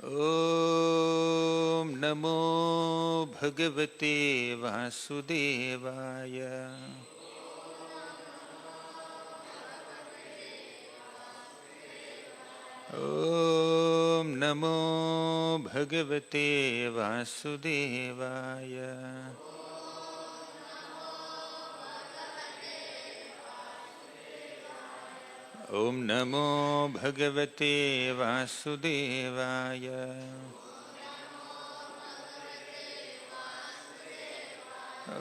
Om Namo Bhagavate Vasudevaya. Om Namo Bhagavate Vasudevaya. Om Namo Bhagavate Vasudevaya.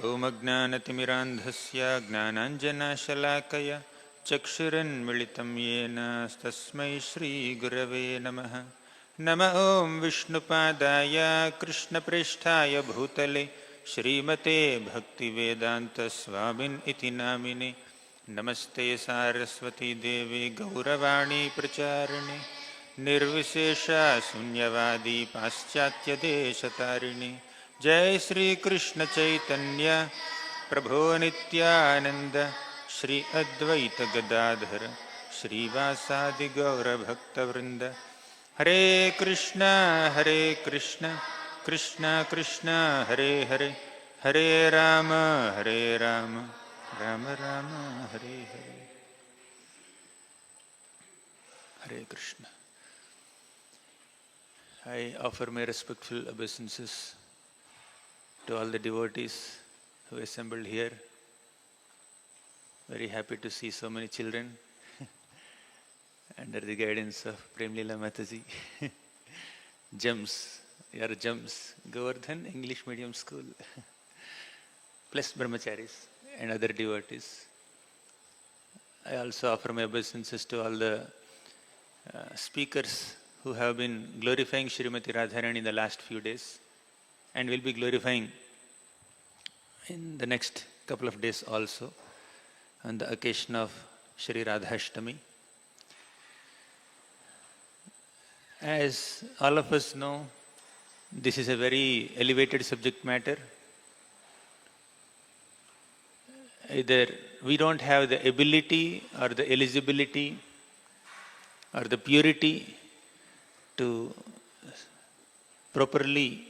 Om Ajnanatimirandhasya Gnananjanashalakaya Chakshuranmilitam Yena Tasmai Shri Gurave Namaha. Nama Om Vishnupadaya Krishna Presthaya Bhutale Srimate Bhakti Vedanta Swamin Iti Namine. Namaste Saraswati Devi Gauravani Pracharine Nirvishesha Sunyavadi Paschatya Desatarini. Jai Shri Krishna Chaitanya Prabhu Nityananda Shri Advaita Gadadhara Shri Vasadi Gaura Bhakta Vrinda. Hare Krishna Krishna Krishna Hare Hare, Hare Rama Rama Rama Hare Hare. Hare Krishna. I offer my respectful obeisances to all the devotees who assembled here. Very happy to see so many children under the guidance of Premlila Mataji. Gems, you are gems. Govardhan English Medium School. Plus brahmacharis and other devotees. I also offer my obeisances to all the speakers who have been glorifying Srimati Radharani in the last few days and will be glorifying in the next couple of days also on the occasion of Shri Radhashtami. As all of us know, this is a very elevated subject matter. Either we don't have the ability or the eligibility or the purity to properly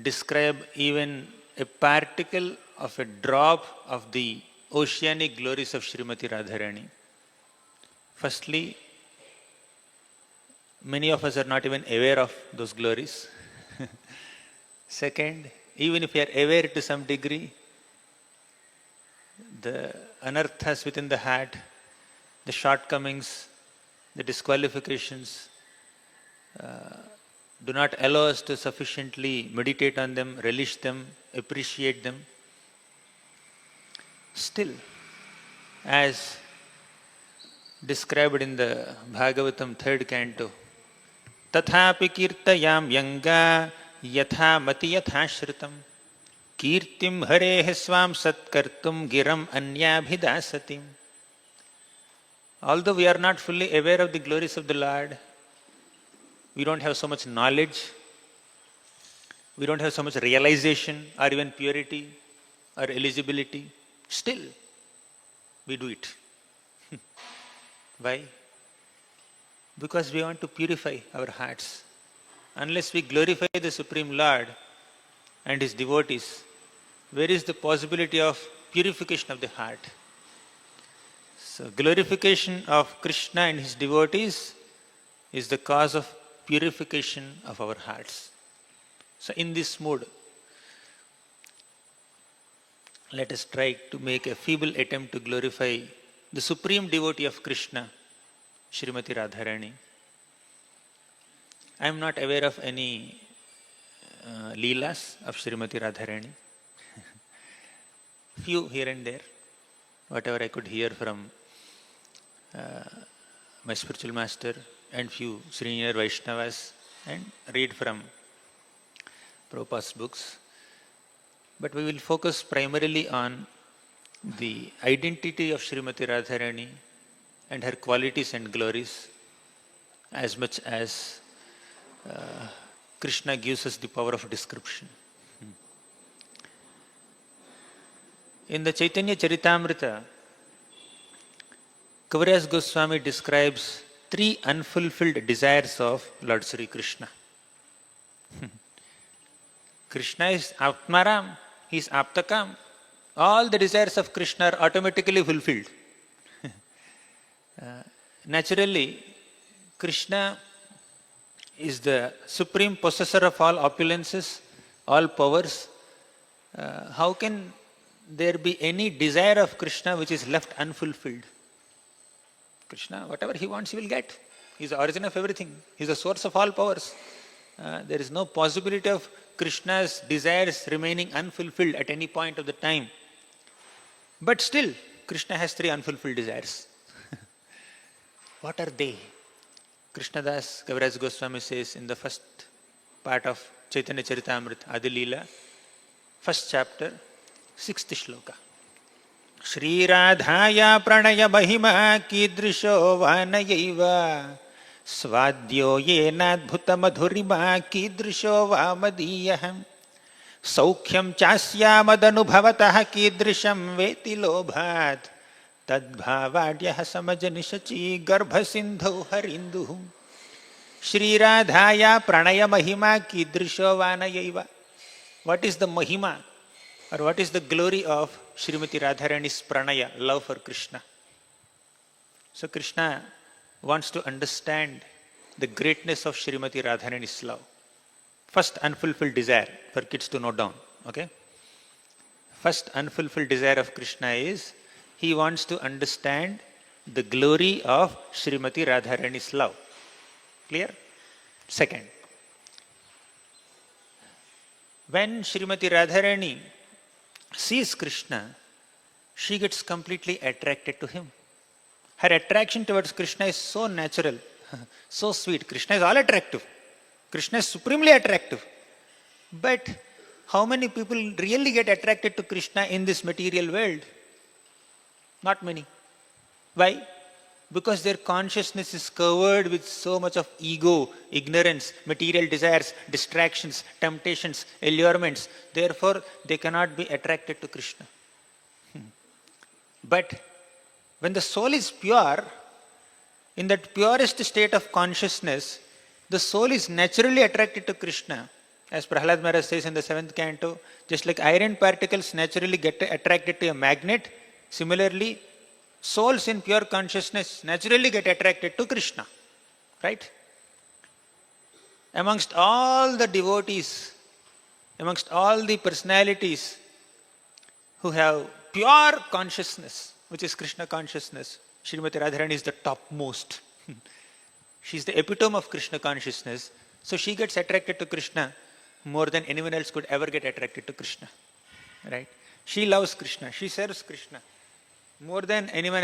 describe even a particle of a drop of the oceanic glories of Srimati Radharani. Firstly, many of us are not even aware of those glories. Second, even if we are aware to some degree, the anarthas within the heart, the shortcomings, the disqualifications do not allow us to sufficiently meditate on them, relish them, appreciate them. Still, as described in the Bhagavatam 3rd canto, Tathapi kirtayam yanga yatha mati yatha shritam kirtim harehe swam satkartum giram anyabhidasatim. Although we are not fully aware of the glories of the Lord, we don't have so much knowledge, we don't have so much realization or even purity or eligibility, still we do it. Why? Because we want to purify our hearts. Unless we glorify the Supreme Lord and His devotees, where is the possibility of purification of the heart? So, glorification of Krishna and His devotees is the cause of purification of our hearts. So, in this mood, let us try to make a feeble attempt to glorify the supreme devotee of Krishna, Srimati Radharani. I am not aware of any leelas of Srimati Radharani. Few here and there, whatever I could hear from my spiritual master and few senior Vaishnavas and read from Prabhupada's books. But we will focus primarily on the identity of Srimati Radharani and her qualities and glories, as much as Krishna gives us the power of description. In the Chaitanya Charitamrita, Kaviraj Goswami describes three unfulfilled desires of Lord Sri Krishna. Krishna is Atmaram, he is Aptakam. All the desires of Krishna are automatically fulfilled. Naturally, Krishna is the supreme possessor of all opulences, all powers. How can there be any desire of Krishna which is left unfulfilled? Krishna, whatever he wants, he will get. He is the origin of everything. He is the source of all powers. There is no possibility of Krishna's desires remaining unfulfilled at any point of the time. But still, Krishna has three unfulfilled desires. What are they? Krishnadas Kaviraj Goswami says in the first part of Chaitanya Charitamrita, Adi Leela, first chapter, 6th shloka. Shri Radhaya pranaya mahima kidrisho vanayaiva svadyo yenadbhuta madhurima kidrisho vamadiyaham saukyam chasya madanubhavatah kidrisham veti lobhat tadbhavadyah samajanishachi garbhasindhau harinduhu. Shri Radhaya pranaya mahima kidrisho vanayaiva. What is the mahima or what is the glory of Srimati Radharani's pranaya, love for Krishna? So Krishna wants to understand the greatness of Srimati Radharani's love. First unfulfilled desire for kids to note down. Okay? First unfulfilled desire of Krishna is he wants to understand the glory of Srimati Radharani's love. Clear? Second, when Srimati Radharani sees Krishna, she gets completely attracted to him. Her attraction towards Krishna is so natural, so sweet. Krishna is all attractive. Krishna is supremely attractive. But how many people really get attracted to Krishna in this material world? Not many. Why? Because their consciousness is covered with so much of ego, ignorance, material desires, distractions, temptations, allurements. Therefore, they cannot be attracted to Krishna. But when the soul is pure, in that purest state of consciousness, the soul is naturally attracted to Krishna. As Prahlad Maharaj says in the 7th canto, just like iron particles naturally get attracted to a magnet, similarly, souls in pure consciousness naturally get attracted to Krishna. Right? Amongst all the devotees, amongst all the personalities who have pure consciousness, which is Krishna consciousness, Srimati Radharani is the topmost. She is the epitome of Krishna consciousness. So she gets attracted to Krishna more than anyone else could ever get attracted to Krishna. Right? She loves Krishna. She serves Krishna more than anyone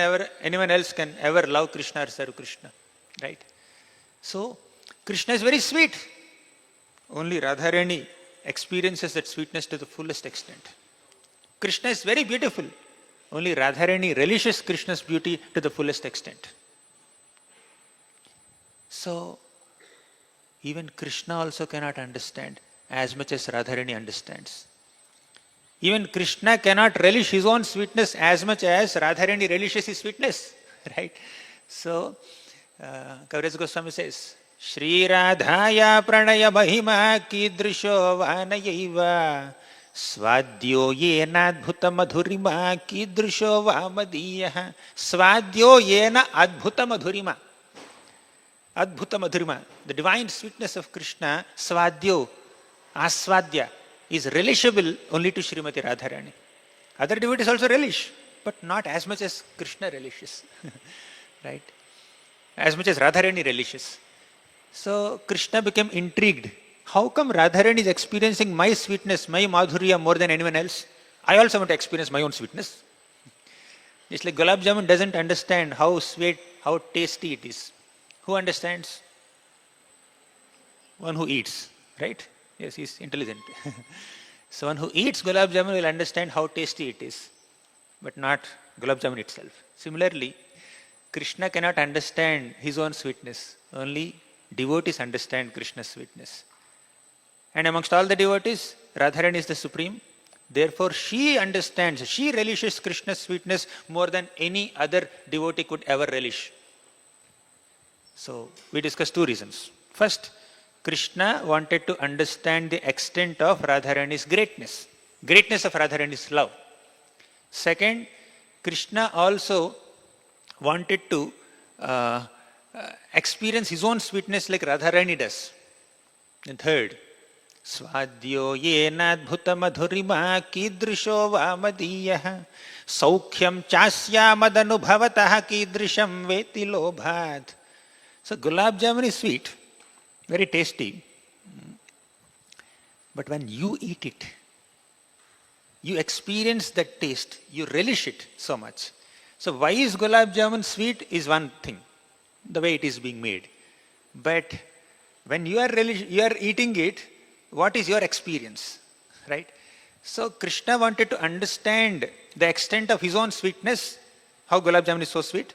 else can ever love Krishna or serve Krishna. Right? So Krishna is very sweet. Only Radharani experiences that sweetness to the fullest extent. Krishna is very beautiful. Only Radharani relishes Krishna's beauty to the fullest extent. So, even Krishna also cannot understand as much as Radharani understands. Even Krishna cannot relish his own sweetness as much as Radharani relishes his sweetness. Right? So, Kaviraj Goswami says, Shri Radhaya pranaya mahima kidrisho vanayaiva svadyo yena adbhuta madhurima kidrisho vamadiyah. Svadyo yena adbhuta madhurima. Adbhuta madhurima. The divine sweetness of Krishna, svadyo, aswadya, is relishable only to Srimati Radharani. Other devotees also relish, but not as much as Krishna relishes. Right? As much as Radharani relishes. So Krishna became intrigued. How come Radharani is experiencing my sweetness, my madhurya more than anyone else? I also want to experience my own sweetness. Just like Gulab Jamun doesn't understand how sweet, how tasty it is. Who understands? One who eats, right? Yes, he's intelligent. So one who eats Gulab Jamun will understand how tasty it is, but not Gulab Jamun itself. Similarly, Krishna cannot understand his own sweetness. Only devotees understand Krishna's sweetness. And amongst all the devotees, Radharani is the supreme. Therefore, she understands, she relishes Krishna's sweetness more than any other devotee could ever relish. So we discussed two reasons. First, Krishna wanted to understand the extent of Radharani's greatness of Radharani's love. Second, Krishna also wanted to experience his own sweetness like Radharani does. And third, Swadyo yenadbhuta madhurima kidrisho vamadiyah saukhyam chasya madanubhavatah kidrisham veti lobhat. So gulab jamun is sweet, very tasty. But when you eat it, you experience that taste, you relish it so much. So why is gulab jamun sweet is one thing, the way it is being made. But when you are eating it, what is your experience, right? So Krishna wanted to understand the extent of his own sweetness, how gulab jamun is so sweet.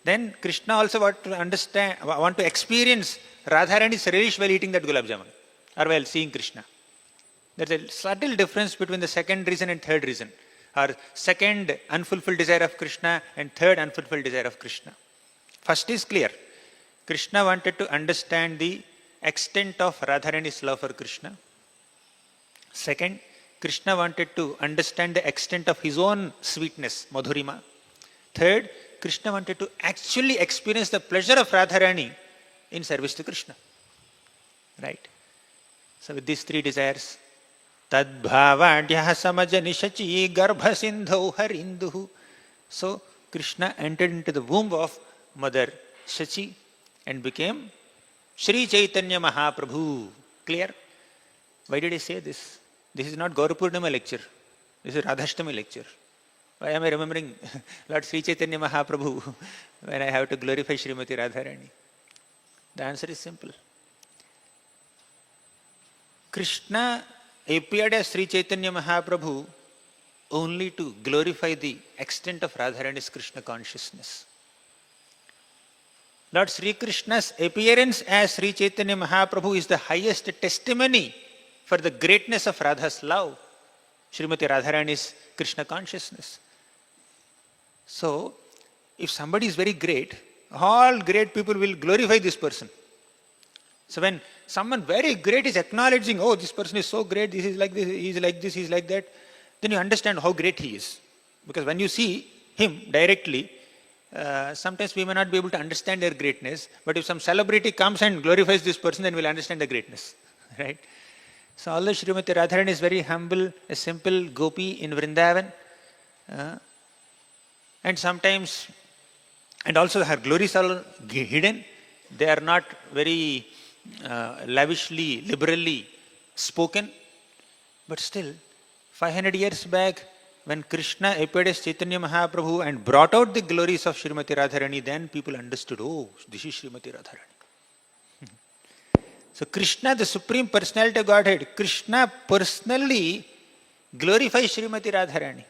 Then Krishna also want to experience Radharani's relish while eating that gulab jamun or while seeing Krishna. There's a subtle difference between the second reason and third reason, or second unfulfilled desire of Krishna and third unfulfilled desire of Krishna. First is clear. Krishna wanted to understand the extent of Radharani's love for Krishna. Second, Krishna wanted to understand the extent of his own sweetness, Madhurima. Third, Krishna wanted to actually experience the pleasure of Radharani in service to Krishna. Right? So with these three desires, Tadbhavadhyah samajanishachi garbha sindhau harinduhu. So Krishna entered into the womb of Mother Shachi and became Sri Chaitanya Mahaprabhu. Clear? Why did I say this? This is not Gaurapurnima lecture. This is Radhashtami lecture. Why am I remembering Lord Sri Chaitanya Mahaprabhu when I have to glorify Srimati Radharani? The answer is simple. Krishna appeared as Sri Chaitanya Mahaprabhu only to glorify the extent of Radharani's Krishna consciousness. Lord Sri Krishna's appearance as Sri Chaitanya Mahaprabhu is the highest testimony for the greatness of Radha's love, Srimati Radharani's Krishna consciousness. So, if somebody is very great, all great people will glorify this person. So when someone very great is acknowledging, oh, this person is so great, this is like this, he is like this, he is like that, then you understand how great he is. Because when you see him directly, sometimes we may not be able to understand their greatness, but if some celebrity comes and glorifies this person, then we'll understand the greatness. Right? So although Srimati Radharani is very humble, a simple gopi in Vrindavan, and sometimes, and also her glories are hidden, they are not very lavishly, liberally spoken, but still, 500 years back, when Krishna appeared as Chaitanya Mahaprabhu and brought out the glories of Srimati Radharani, then people understood, oh, this is Srimati Radharani. So Krishna, the Supreme Personality of Godhead, Krishna personally glorifies Srimati Radharani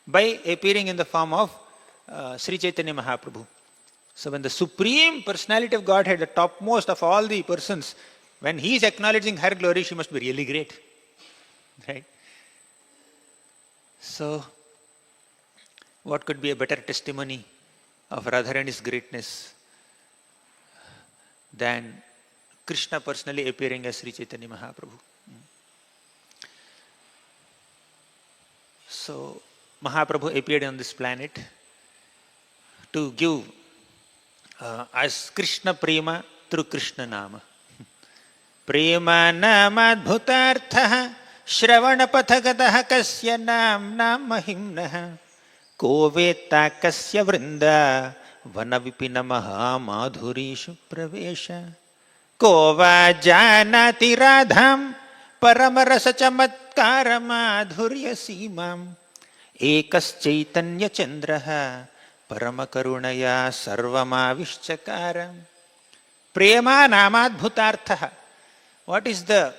by appearing in the form of Sri Chaitanya Mahaprabhu. So when the Supreme Personality of Godhead, the topmost of all the persons, when he is acknowledging her glory, she must be really great. Right? So, what could be a better testimony of Radharani's greatness than Krishna personally appearing as Sri Chaitanya Mahaprabhu? So, Mahaprabhu appeared on this planet to give as Krishna Prema through Krishna Nama. Prema Namadbhutarthaha Shravana Pathagataha Kasya Nam Mahimnaha Ko Veta Kasya Vrinda Vanavipina Maha Madhurishu Pravesha Ko Vajanati Radham Paramarasa Chamatkara Madhurya Simam Ekas Chaitanya Chandraha Paramakarunaya Sarvamavishchakaram. Prema Namadbhutarthaha. What is the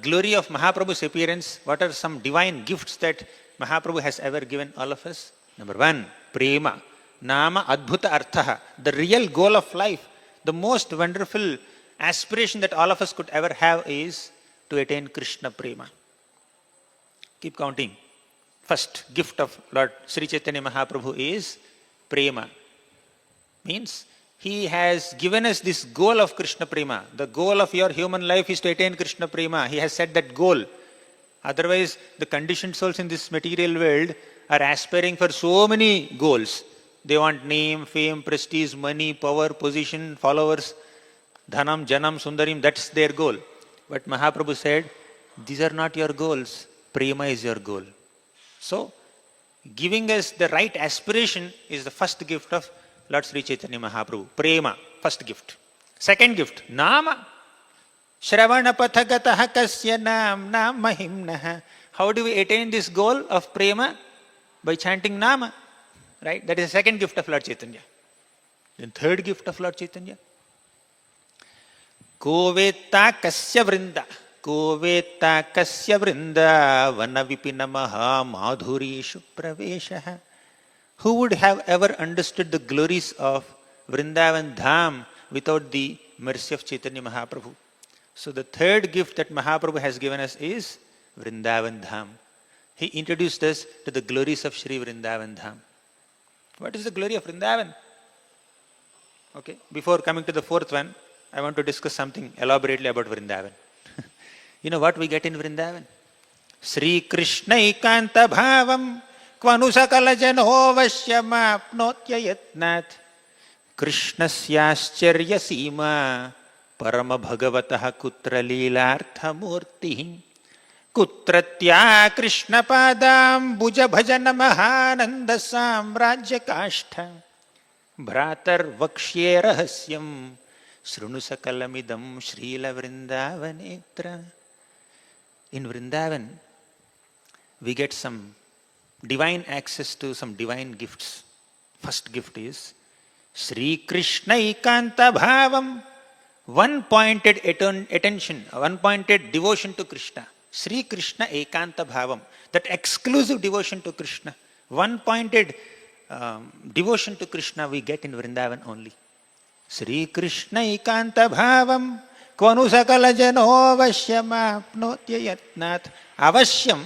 glory of Mahaprabhu's appearance? What are some divine gifts that Mahaprabhu has ever given all of us? Number one, Prema. Nama Adbhuta Arthaha. The real goal of life, the most wonderful aspiration that all of us could ever have is to attain Krishna Prema. Keep counting. First gift of Lord Sri Chaitanya Mahaprabhu is Prema. Means He has given us this goal of Krishna Prema. The goal of your human life is to attain Krishna Prema. He has set that goal. Otherwise, the conditioned souls in this material world are aspiring for so many goals. They want name, fame, prestige, money, power, position, followers, dhanam, janam, sundarim. That's their goal. But Mahaprabhu said, these are not your goals. Prema is your goal. So, giving us the right aspiration is the first gift of Lord Sri Chaitanya Mahaprabhu. Prema, first gift. Second gift, Nama. Shravana pathagataha kasya nam mahimnaha. How do we attain this goal of Prema? By chanting Nama. Right? That is the second gift of Lord Chaitanya. Then third gift of Lord Chaitanya. Koveta kasya vrinda. Koveta kasya vrinda vana vipinamaha madhurishu praveshaha. Who would have ever understood the glories of Vrindavan Dham without the mercy of Chaitanya Mahaprabhu? So the third gift that Mahaprabhu has given us is Vrindavan Dham. He introduced us to the glories of Shri Vrindavan Dham. What is the glory of Vrindavan? Okay, before coming to the fourth one, I want to discuss something elaborately about Vrindavan. You know what we get in Vrindavan? Sri Krishna ikanta bhavam kvanu sakala jano vashyamapnotya yatnat Krishnasyāścarya sīmā parama bhagavataha kutra līlārtha murtihi kutratya Krishna padam bhuja bhajana mahananda samrajya kashtha bhratar vakshye rahasyam srunu sakalamidam shrila vrindavanitra. In Vrindavan, we get some divine access to some divine gifts. First gift is Sri Krishna ikanta bhavam, one-pointed attention, one-pointed devotion to Krishna. Sri Krishna ekanta bhavam, that exclusive devotion to Krishna, one-pointed devotion to Krishna we get in Vrindavan only. Sri Krishna ekanta bhavam kvanu sakala jano vashyamapnotya yatnat. Avashyam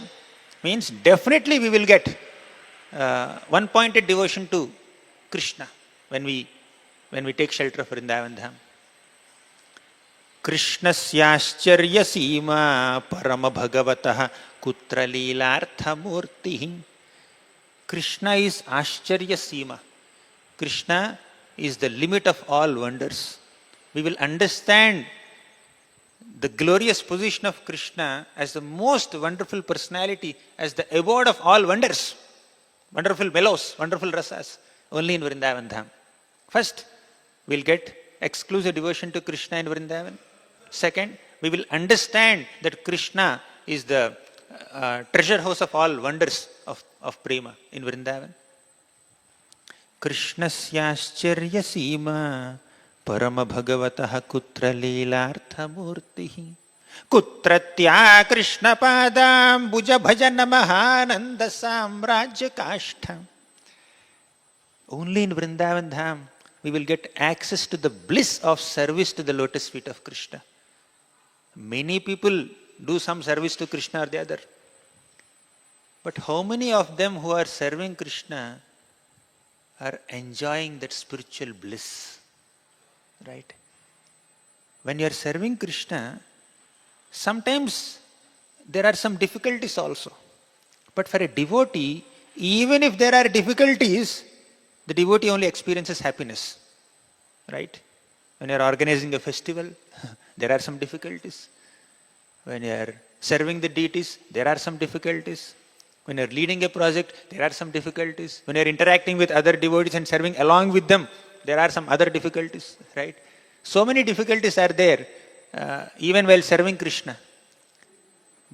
means definitely we will get one-pointed devotion to Krishna when we take shelter of Vrindavan Dham. Krishnasyāścarya sīmā parama bhagavataha kutra līlārtha murtihi. Krishna is Aścarya Sīma. Krishna is the limit of all wonders. We will understand the glorious position of Krishna as the most wonderful personality, as the abode of all wonders, wonderful mellows, wonderful rasas, only in Vrindavan Dham. First, we'll get exclusive devotion to Krishna in Vrindavan. Second, we will understand that Krishna is the treasure house of all wonders of Prema in Vrindavan. Krishnasyāścarya sīmā parama bhagavataha kutra līlārtha murtihi kutratya Krishna padam bhuja bhajana mahananda samrajya kashtha. Only in Vrindavan Dham we will get access to the bliss of service to the lotus feet of Krishna. Many people do some service to Krishna or the other. But how many of them who are serving Krishna are enjoying that spiritual bliss? Right? When you are serving Krishna, sometimes there are some difficulties also. But for a devotee, even if there are difficulties, the devotee only experiences happiness. Right? When you are organizing a festival, there are some difficulties. When you are serving the deities, there are some difficulties. When you are leading a project, there are some difficulties. When you are interacting with other devotees and serving along with them, there are some other difficulties. Right? So many difficulties are there, even while serving Krishna.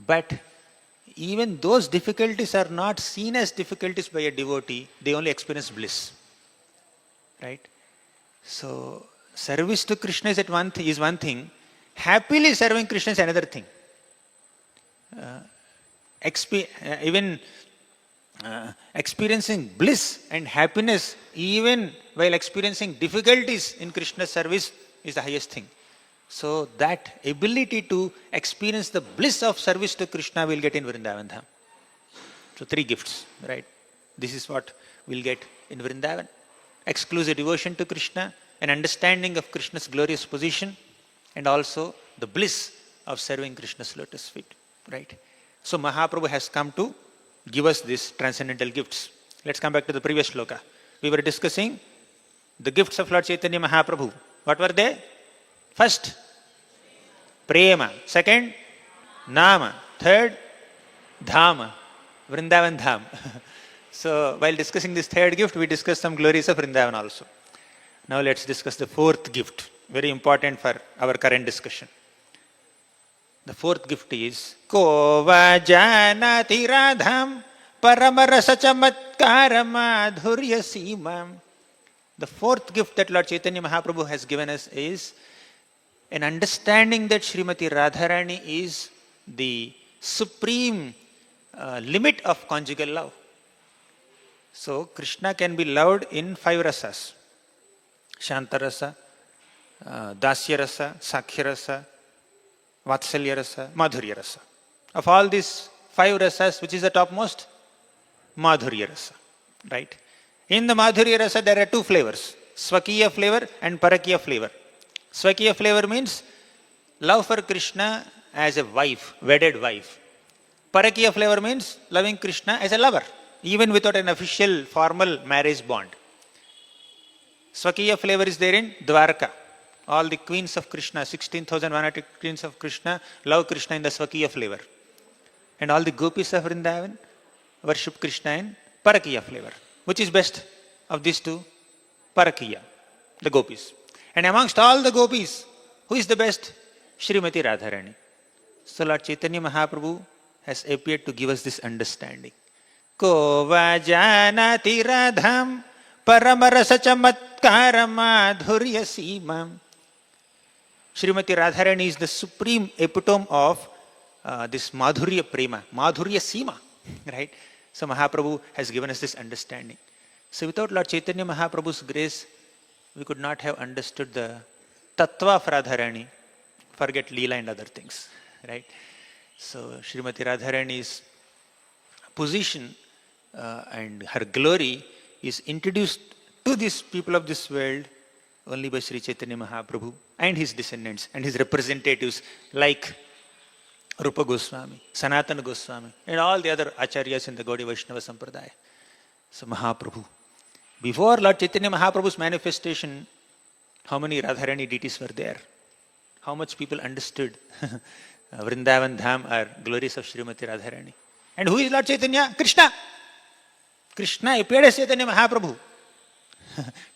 But even those difficulties are not seen as difficulties by a devotee. They only experience bliss. Right? So, service to Krishna is one thing. Happily serving Krishna is another thing. Experiencing bliss and happiness even while experiencing difficulties in Krishna's service is the highest thing. So that ability to experience the bliss of service to Krishna we'll get in Vrindavan Dham. So 3 gifts, right? This is what we'll get in Vrindavan. Exclusive devotion to Krishna, an understanding of Krishna's glorious position, and also the bliss of serving Krishna's lotus feet. Right? So Mahaprabhu has come to give us these transcendental gifts. Let's come back to the previous shloka. We were discussing the gifts of Lord Chaitanya Mahaprabhu. What were they? First, prema. Second, nama. Third, dhama. Vrindavan dham. So while discussing this third gift, we discussed some glories of Vrindavan also. Now let's discuss the fourth gift. Very important for our current discussion. The fourth gift is Ko vajanati radham paramarasa chamatkara madhurya simam. The fourth gift that Lord Chaitanya Mahaprabhu has given us is an understanding that Srimati Radharani is the supreme limit of conjugal love. So Krishna can be loved in 5 rasas. Shanta rasa, dasya rasa, sakhya rasa, vatsalya rasa, madhurya rasa. Of all these 5 rasas, which is the topmost? Madhurya rasa. Right? In the madhurya rasa, there are 2 flavors. Swakiya flavor and Parakiya flavor. Swakiya flavor means love for Krishna as a wife, wedded wife. Parakiya flavor means loving Krishna as a lover, even without an official formal marriage bond. Swakiya flavor is there in Dwarka. All the queens of Krishna, 16,100 queens of Krishna, love Krishna in the Swakiya flavor. And all the gopis of Vrindavan worship Krishna in Parakiya flavor. Which is best of these 2? Parakiya, the gopis. And amongst all the gopis, who is the best? Srimati Radharani. So Lord Chaitanya Mahaprabhu has appeared to give us this understanding. Ko vajanati radham paramarasa chamatkara madhurya simam. Srimati Radharani is the supreme epitome of this madhurya prema, madhurya sima. Right? So Mahaprabhu has given us this understanding. So without Lord Chaitanya Mahaprabhu's grace, we could not have understood the tattva of Radharani. Forget Leela and other things. Right? So Srimati Radharani's position and her glory is introduced to these people of this world only by Sri Chaitanya Mahaprabhu and his descendants and his representatives like Rupa Goswami, Sanatana Goswami, and all the other acharyas in the Gaudiya Vaishnava Sampradaya. So Mahaprabhu. Before Lord Chaitanya Mahaprabhu's manifestation, how many Radharani deities were there? How much people understood Vrindavan Dham are glories of Srimati Radharani. And who is Lord Chaitanya? Krishna. Krishna appeared as Chaitanya Mahaprabhu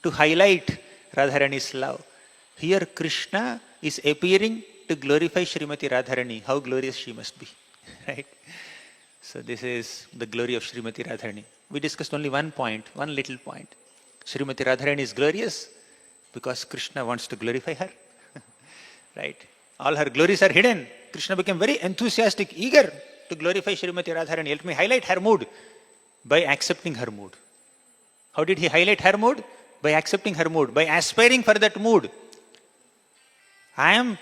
to highlight Radharani's love. Here Krishna is appearing to glorify Srimati Radharani. How glorious she must be. Right? So this is the glory of Srimati Radharani. We discussed only one point, one little point. Srimati Radharani is glorious because Krishna wants to glorify her. Right? All her glories are hidden. Krishna became very enthusiastic, eager to glorify Srimati Radharani. Let me highlight her mood by accepting her mood. How did he highlight her mood? By accepting her mood, by aspiring for that mood. I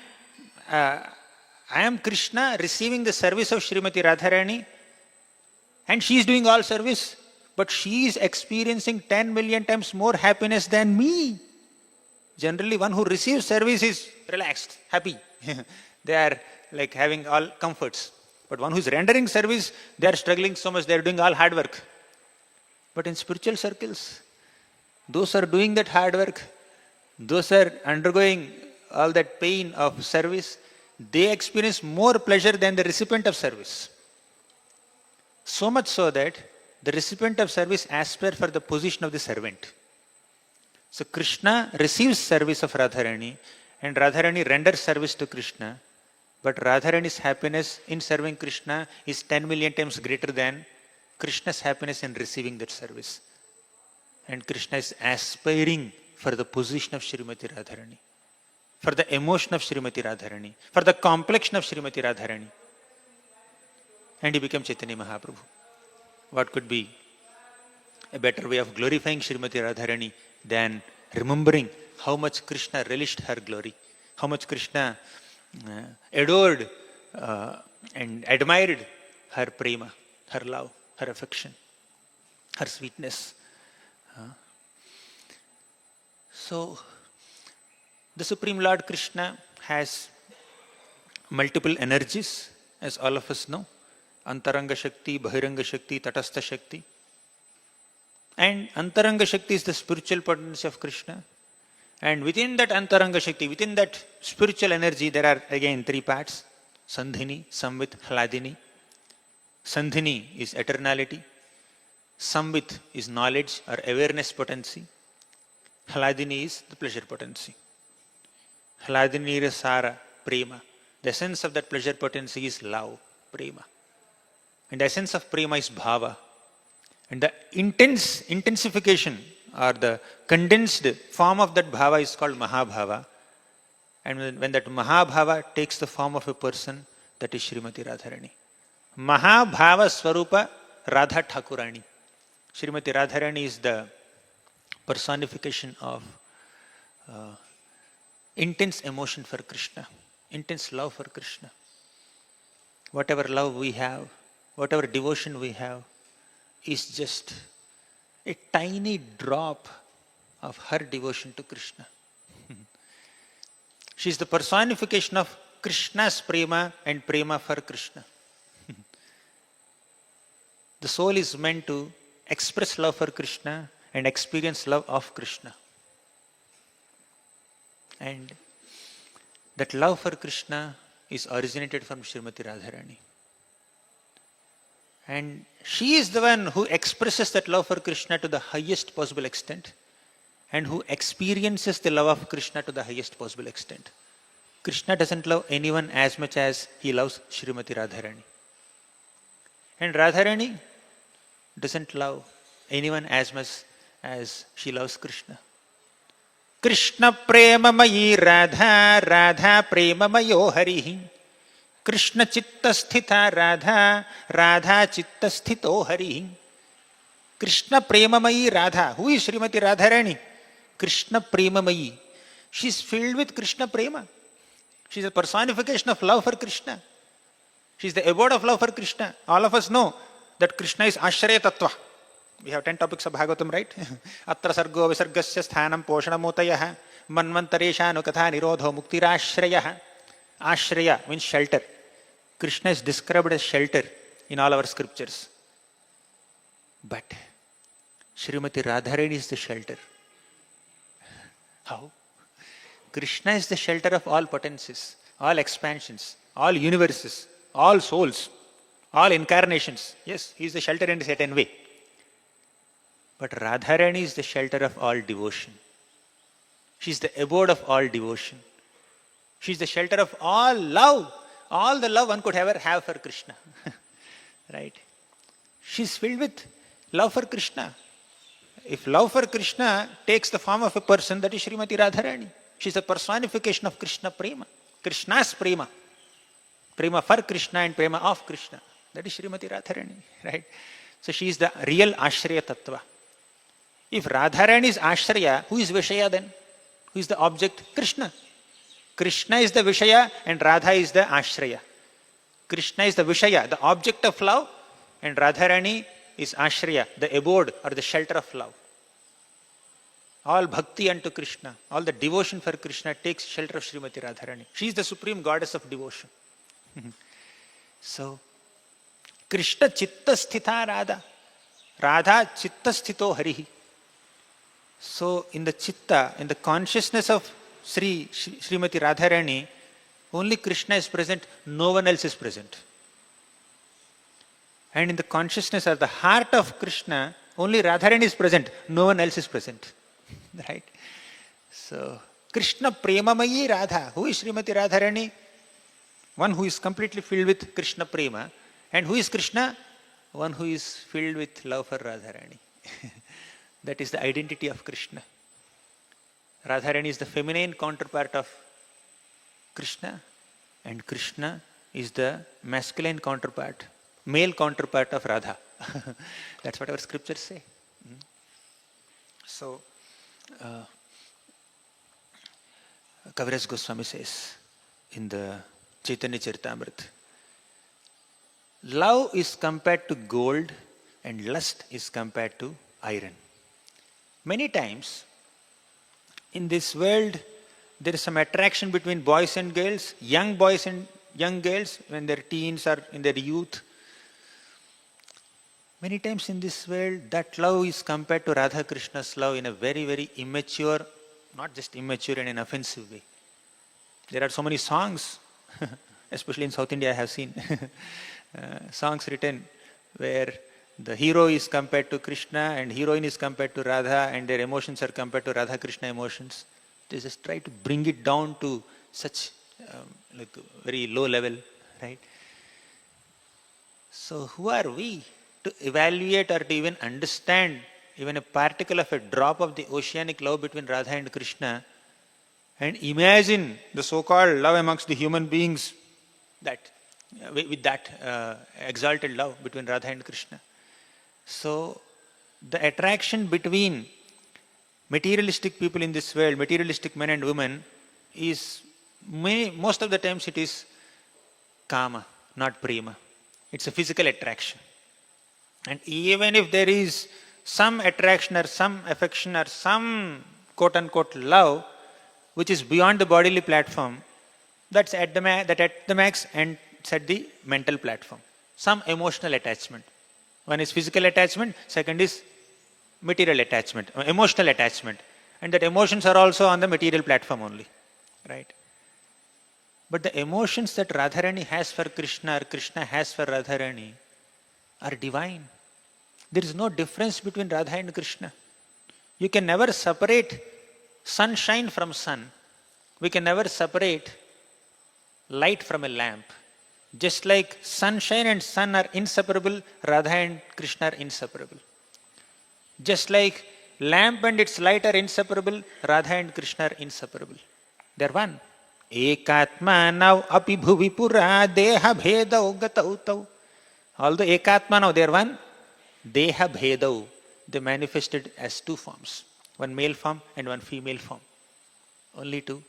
am Krishna receiving the service of Srimati Radharani, and she is doing all service, but she is experiencing 10 million times more happiness than me. Generally, one who receives service is relaxed, happy. They are like having all comforts. But one who is rendering service, they are struggling so much, they are doing all hard work. But in spiritual circles, those are doing that hard work, those are undergoing all that pain of service, they experience more pleasure than the recipient of service. So much so that the recipient of service aspires for the position of the servant. So Krishna receives service of Radharani and Radharani renders service to Krishna, but Radharani's happiness in serving Krishna is 10 million times greater than Krishna's happiness in receiving that service. And Krishna is aspiring for the position of Srimati Radharani, for the emotion of Srimati Radharani, for the complexion of Srimati Radharani. And he became Chaitanya Mahaprabhu. What could be a better way of glorifying Srimati Radharani than remembering how much Krishna relished her glory, how much Krishna adored and admired her prema, her love, her affection, her sweetness. So, The Supreme Lord Krishna has multiple energies, as all of us know. Antaranga Shakti, Bahiranga Shakti, Tatastha Shakti. And Antaranga Shakti is the spiritual potency of Krishna. And within that Antaranga Shakti, within that spiritual energy, there are again three parts. Sandhini, Samvit, Hladini. Sandhini is eternality. Samvit is knowledge or awareness potency. Hladini is the pleasure potency. Hladini rasara, prema. The essence of that pleasure potency is love, prema. And the essence of prema is bhava. And the intensification or the condensed form of that bhava is called Mahabhava. And when that Mahabhava takes the form of a person, that is Srimati Radharani. Mahabhava Swarupa Radha Thakurani. Srimati Radharani is the personification of intense emotion for Krishna, intense love for Krishna. Whatever love we have, whatever devotion we have, is just a tiny drop of her devotion to Krishna. She is the personification of Krishna's prema and prema for Krishna. The soul is meant to express love for Krishna and experience love of Krishna. And that love for Krishna is originated from Srimati Radharani. And she is the one who expresses that love for Krishna to the highest possible extent and who experiences the love of Krishna to the highest possible extent. Krishna doesn't love anyone as much as he loves Srimati Radharani. And Radharani doesn't love anyone as much as she loves Krishna. Krishna prema mayi Radha, Radha prema mayo harihi. Krishna chitta sthita Radha, Radha chitta sthito harihi. Krishna prema mayi Radha. Who is Srimati Radharani? Krishna prema mayi. She is filled with Krishna prema. She is a personification of love for Krishna. She is the abode of love for Krishna. All of us know that Krishna is Ashraya Tattva. We have 10 topics of Bhagavatam, right? Atra sargo visargasya sthanam poshanamutayah manvantaresha anukatha nirodho muktirashrayah. Ashraya means shelter. Krishna is described as shelter in all our scriptures. But Srimati Radharani is the shelter. How? Krishna is the shelter of all potencies, all expansions, all universes, all souls, all incarnations. Yes, he is the shelter in a certain way. But Radharani is the shelter of all devotion. She is the abode of all devotion. She is the shelter of all love. All the love one could ever have for Krishna. Right? She is filled with love for Krishna. If love for Krishna takes the form of a person, that is Srimati Radharani. She is a personification of Krishna prema. Krishna's prema. Prema for Krishna and prema of Krishna. That is Srimati Radharani. Right? So she is the real Ashraya Tattva. If Radharani is Ashraya, who is Vishaya then? Who is the object? Krishna. Krishna is the Vishaya and Radha is the Ashraya. Krishna is the Vishaya, the object of love, and Radharani is Ashraya, the abode or the shelter of love. All bhakti unto Krishna, all the devotion for Krishna takes shelter of Srimati Radharani. She is the supreme goddess of devotion. So, Krishna chitta sthita Radha. Radha chitta sthito harihi. So, in the chitta, in the consciousness of Srimati Radharani, only Krishna is present, no one else is present. And in the consciousness or the heart of Krishna, only Radharani is present, no one else is present. Right? So, Krishna premamayi Radha. Who is Srimati Radharani? One who is completely filled with Krishna prema. And who is Krishna? One who is filled with love for Radharani. That is the identity of Krishna. Radharani is the feminine counterpart of Krishna, and Krishna is the masculine counterpart, male counterpart of Radha. That's what our scriptures say. So, Kaviraj Goswami says in the Chaitanya Charitamrita, love is compared to gold and lust is compared to iron. Many times in this world, there is some attraction between boys and girls, young boys and young girls when they're teens or in their youth. Many times in this world, that love is compared to Radha Krishna's love in a very, very immature, not just immature in an offensive way. There are so many songs, especially in South India I have seen, songs written where the hero is compared to Krishna and heroine is compared to Radha and their emotions are compared to Radha Krishna emotions. They just try to bring it down to such like very low level, right? So who are we to evaluate or to even understand even a particle of a drop of the oceanic love between Radha and Krishna, and imagine the so-called love amongst the human beings that with that exalted love between Radha and Krishna. So the attraction between materialistic people in this world, materialistic men and women, is most of the times it is kama, not prema. It's a physical attraction. And even if there is some attraction or some affection or some quote-unquote love, which is beyond the bodily platform, that's at the max and it's at the mental platform. Some emotional attachment. One is physical attachment, second is material attachment, emotional attachment. And that emotions are also on the material platform only, right? But the emotions that Radharani has for Krishna or Krishna has for Radharani are divine. There is no difference between Radha and Krishna. You can never separate sunshine from sun. We can never separate light from a lamp. Just like sunshine and sun are inseparable, Radha and Krishna are inseparable. Just like lamp and its light are inseparable, Radha and Krishna are inseparable. They are one. Ekatmanav api bhuvi pura deha bhedau gatau tau. Although ekatmanav they are one, deha bhedau, they manifested as two forms. One male form and one female form. Only to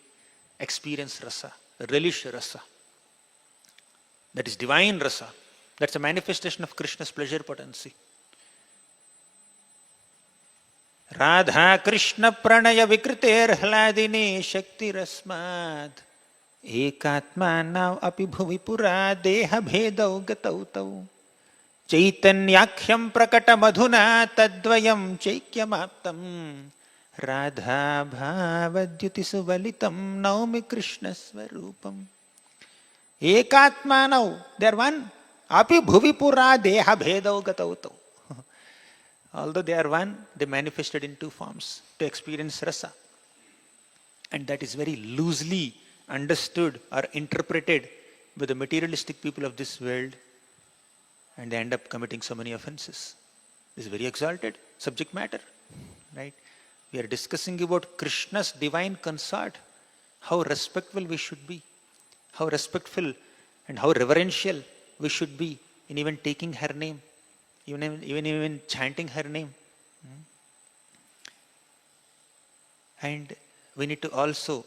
experience rasa, relish rasa. That is divine rasa. That's a manifestation of Krishna's pleasure potency. Radha Krishna pranaya vikriter hladini shakti rasmad ekatmanav api bhuvi pura deha bhedau gatau tau chaitanyakhyam prakata madhuna tadvayam chaikyamaptam Radha bhavadyuti suvalitam naumi Krishna swarupam. Ekatmanav, they are one. Api bhuvi pura deha bhedau gatau tau. Although they are one, they manifested in two forms to experience rasa. And that is very loosely understood or interpreted by the materialistic people of this world, and they end up committing so many offenses. This is very exalted subject matter, right? We are discussing about Krishna's divine consort, how respectful we should be, how respectful and how reverential we should be in even taking her name. Even chanting her name. And we need to also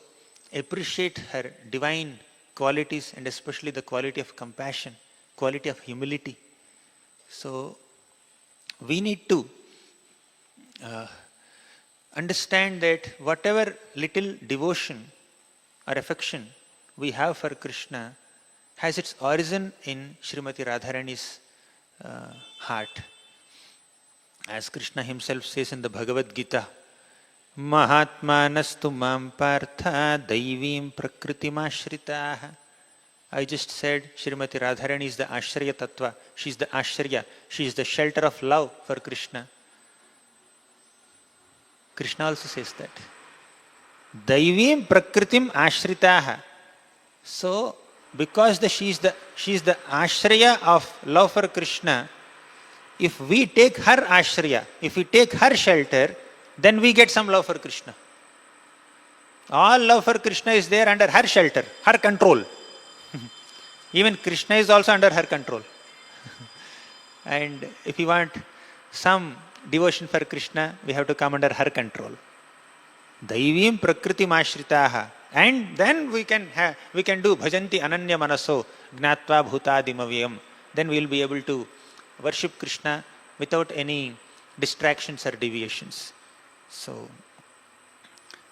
appreciate her divine qualities and especially the quality of compassion, quality of humility. So we need to understand that whatever little devotion or affection we have for Krishna has its origin in Srimati Radharani's heart. As Krishna himself says in the Bhagavad Gita, Mahatmanastu mam partha daivim prakritim ashritaha. I just said Srimati Radharani is the Ashraya Tattva. She is the Ashraya. She is the shelter of love for Krishna. Krishna also says that. Daivim prakritim ashritaha. So, because she is the ashraya of love for Krishna, if we take her ashraya, if we take her shelter, then we get some love for Krishna. All love for Krishna is there under her shelter, her control. Even Krishna is also under her control. And if we want some devotion for Krishna, we have to come under her control. Daivim prakritim ashritaha. And then we can do bhajanti ananya manaso gnatva bhutadimavayam. Then we will be able to worship Krishna without any distractions or deviations. So,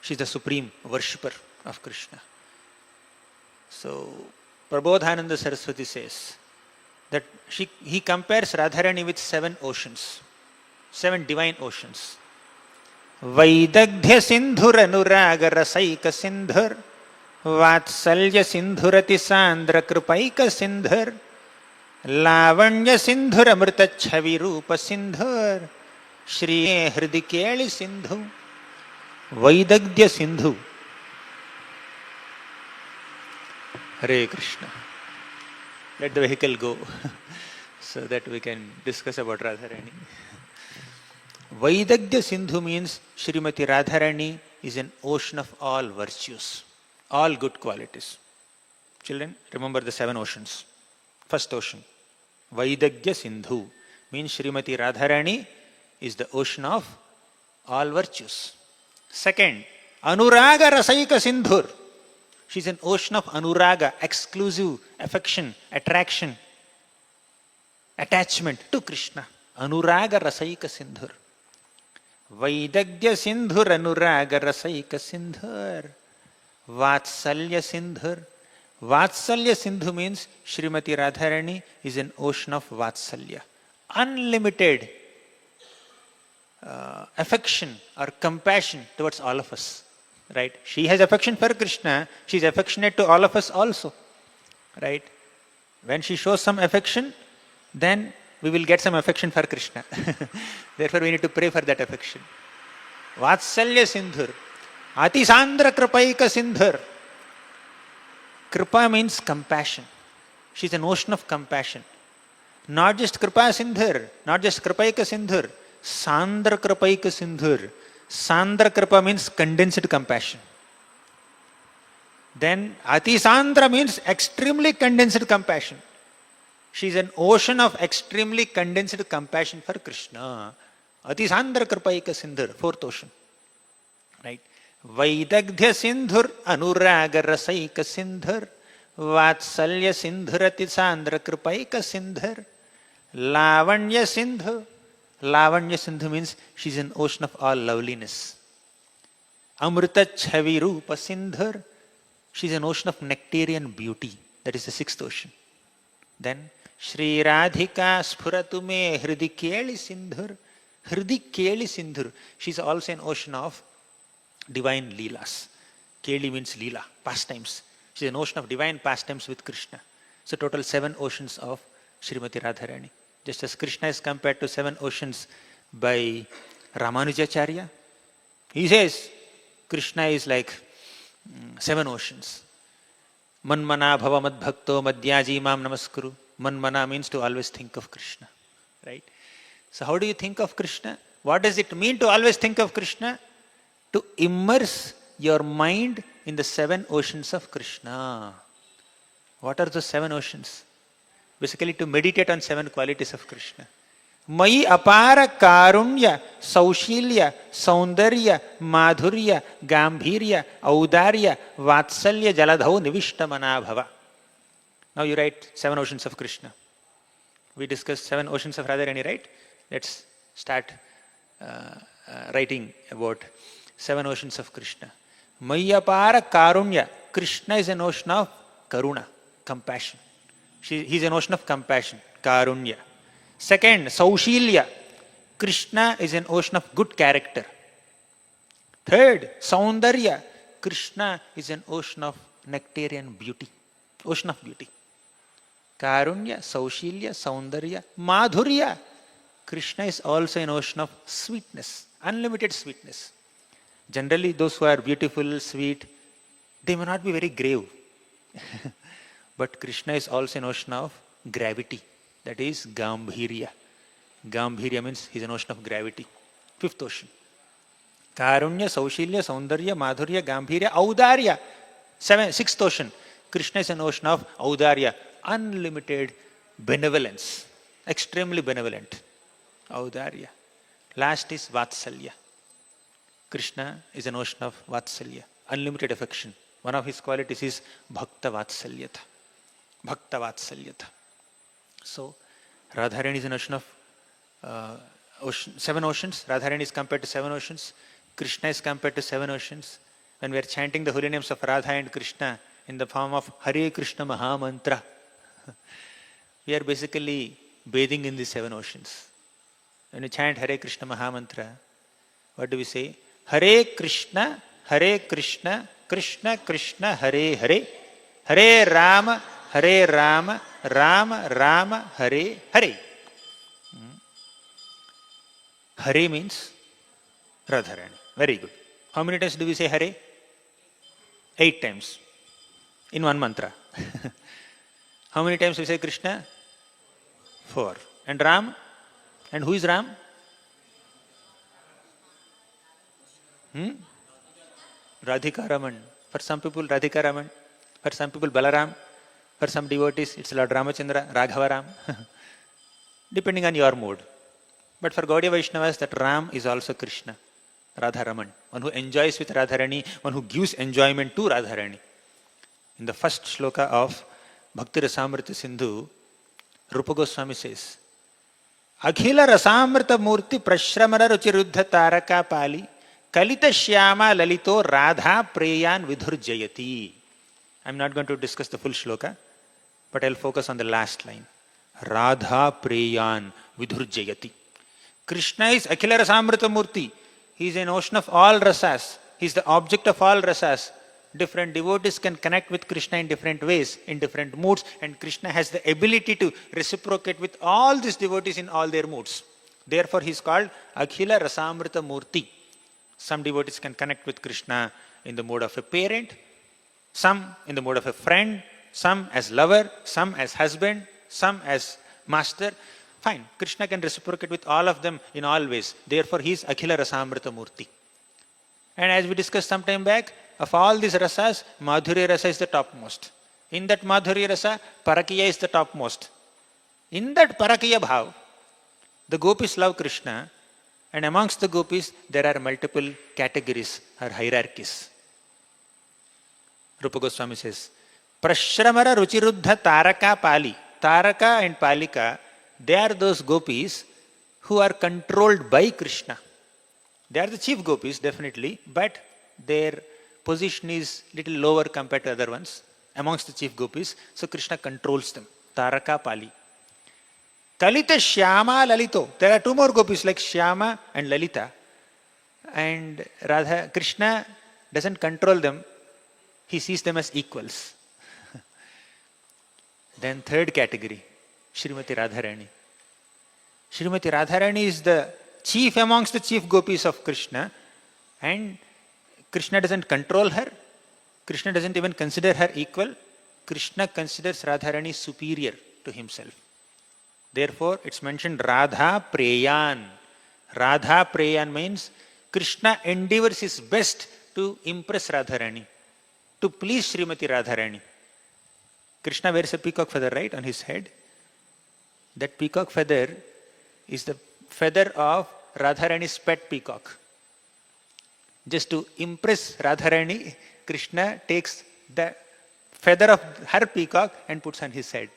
she is the supreme worshipper of Krishna. So, Prabodhananda Saraswati says that he compares Radharani with 7 oceans, 7 divine oceans. Vaidagdhya Sindhur Anuraga Rasaika Sindhur Vatsalya Sindhurati Sandra Krupaika Sindhur Lavanya Sindhur Amrita Chavi Rupa Sindhur Shri Hridikeli Sindhu Vaidagdhya Sindhu. Hare Krishna. Let the vehicle go so that we can discuss about Radharani. Vaidagdhya Sindhu means Srimati Radharani is an ocean of all virtues, all good qualities. Children, remember the 7 oceans. First ocean, Vaidagdhya Sindhu means Srimati Radharani is the ocean of all virtues. Second, Anuraga Rasaika Sindhur. She is an ocean of Anuraga, exclusive affection, attraction, attachment to Krishna. Anuraga Rasaika Sindhur. Vaidagdhya Sindhur Anuraga Rasaika Sindhur. Vatsalya Sindhur. Vatsalya Sindhu means Srimati Radharani is an ocean of Vatsalya. Unlimited affection or compassion towards all of us. Right? She has affection for Krishna. She is affectionate to all of us also. Right? When she shows some affection, then we will get some affection for Krishna. Therefore, we need to pray for that affection. Vatsalya Sindhur. Atisandra Kripaika Sindhur. Kripa means compassion. She is an ocean of compassion. Not just Kripa Sindhur, not just Kripaika Sindhur. Sandra Kripaika Sindhur. Sandra Kripa means condensed compassion. Then Atisandra means extremely condensed compassion. She is an ocean of extremely condensed compassion for Krishna. Atisandra Kripaika Sindhur, 4th ocean. Right? Vaidagdhya Sindhur Anuraga Rasaika Sindhur Vatsalya Sindhur Atisandra Kripaika Sindhur Lavanya Sindhu. Lavanya Sindhu means she is an ocean of all loveliness. Amrita Chavi Rupa Sindhur. She is an ocean of nectarian beauty. That is the 6th ocean. Then Shri Radhika Spuratume Hridikeli Sindhur. Hridikeli Sindhur. She is also an ocean of divine leelas. Keli means leela, pastimes. She is an ocean of divine pastimes with Krishna. So total 7 oceans of Srimati Radharani. Just as Krishna is compared to 7 oceans by Ramanujacharya, he says Krishna is like 7 oceans. Manmana bhava mad bhakto madhyaji mam namaskuru. Manmana means to always think of Krishna. Right? So how do you think of Krishna? What does it mean to always think of Krishna? To immerse your mind in the 7 oceans of Krishna. What are the 7 oceans? Basically to meditate on 7 qualities of Krishna. Mai apara karunya, saushilya, saundarya, madhurya, gambhirya, audarya, vatsalya, jaladhau, nivishta manabhava. Now you write 7 oceans of Krishna. We discussed 7 oceans of Radharani, right? Let's start writing about 7 oceans of Krishna. Mai apara karunya. Krishna is an ocean of karuna, compassion. He is an ocean of compassion, karunya. Second, saushilya. Krishna is an ocean of good character. Third, saundarya. Krishna is an ocean of nectarian beauty. Ocean of beauty. Karunya, saushilya, saundarya, madhurya. Krishna is also an ocean of sweetness, unlimited sweetness. Generally, those who are beautiful, sweet, they may not be very grave. But Krishna is also an ocean of gravity. That is Gambhirya. Gambhirya means he is an ocean of gravity. 5th ocean. Karunya, Saushilya, Saundarya, Madhurya, Gambhirya, Audarya. 6th ocean. Krishna is an ocean of Audarya. Unlimited benevolence. Extremely benevolent. Audarya. Last is Vatsalya. Krishna is an ocean of Vatsalya. Unlimited affection. One of his qualities is Bhakta Vatsalyata. Bhakta Vatsalyata. So, Radharani is an ocean of 7 oceans. Radharani is compared to 7 oceans. Krishna is compared to 7 oceans. when we are chanting the holy names of Radha and Krishna in the form of Hare Krishna Mahamantra, we are basically bathing in the seven oceans. When we chant Hare Krishna Mahamantra, what do we say? Hare Krishna, Krishna Krishna, Hare Hare, Hare Rama, Rama Rama, Hare Hare. Hare means Radharani. Very good. How many times do we say Hare? 8 times in one mantra. How many times we say Krishna? 4. And Ram? And who is Ram? Radhika Raman. For some people, Radhika Raman. For some people, Balaram. For some devotees, it's Lord Ramachandra, Raghava Ram. Depending on your mood. But for Gaudiya Vaishnavas, that Ram is also Krishna, Radharaman. One who enjoys with Radharani, one who gives enjoyment to Radharani. In the first shloka of Bhakti Rasamrita Sindhu, Rupa Goswami says, Akhila Rasamrita Murti Prashramara Ruchiruddha Taraka Pali Kalita Shyama Lalito Radha Preyan Vidhur Jayati. I'm not going to discuss the full shloka, but I'll focus on the last line. Radha Preyan Vidhur Jayati. Krishna is Akhila Rasamrita Murti. He is an ocean of all rasas. He is the object of all rasas. Different devotees can connect with Krishna in different ways, in different moods, and Krishna has the ability to reciprocate with all these devotees in all their moods. Therefore, he is called Akhila Rasamrita Murti. Some devotees can connect with Krishna in the mode of a parent, some in the mode of a friend, some as lover, some as husband, some as master. Fine, Krishna can reciprocate with all of them in all ways. Therefore, he is Akhila Rasamrita Murti. And as we discussed some time back, of all these rasas, Madhurya Rasa is the topmost. In that Madhurya Rasa, Parakiya is the topmost. In that Parakiya Bhav, the gopis love Krishna, and amongst the gopis, there are multiple categories or hierarchies. Rupa Goswami says, Prashramara Ruchiruddha Taraka Pali. Taraka and Palika, they are those gopis who are controlled by Krishna. They are the chief gopis, definitely, but their position is little lower compared to other ones amongst the chief gopis. So Krishna controls them. Taraka Pali. Kalita Shyama Lalito. There are 2 more gopis like Shyama and Lalita. And Radha, Krishna doesn't control them. He sees them as equals. Then 3rd category, Srimati Radharani. Srimati Radharani is the chief amongst the chief gopis of Krishna, and Krishna doesn't control her. Krishna doesn't even consider her equal. Krishna considers Radharani superior to himself. Therefore, it's mentioned Radha Preyan. Radha Preyan means Krishna endeavors his best to impress Radharani, to please Srimati Radharani. Krishna wears a peacock feather, right, on his head. That peacock feather is the feather of Radharani's pet peacock. Just to impress Radharani, Krishna takes the feather of her peacock and puts on his head.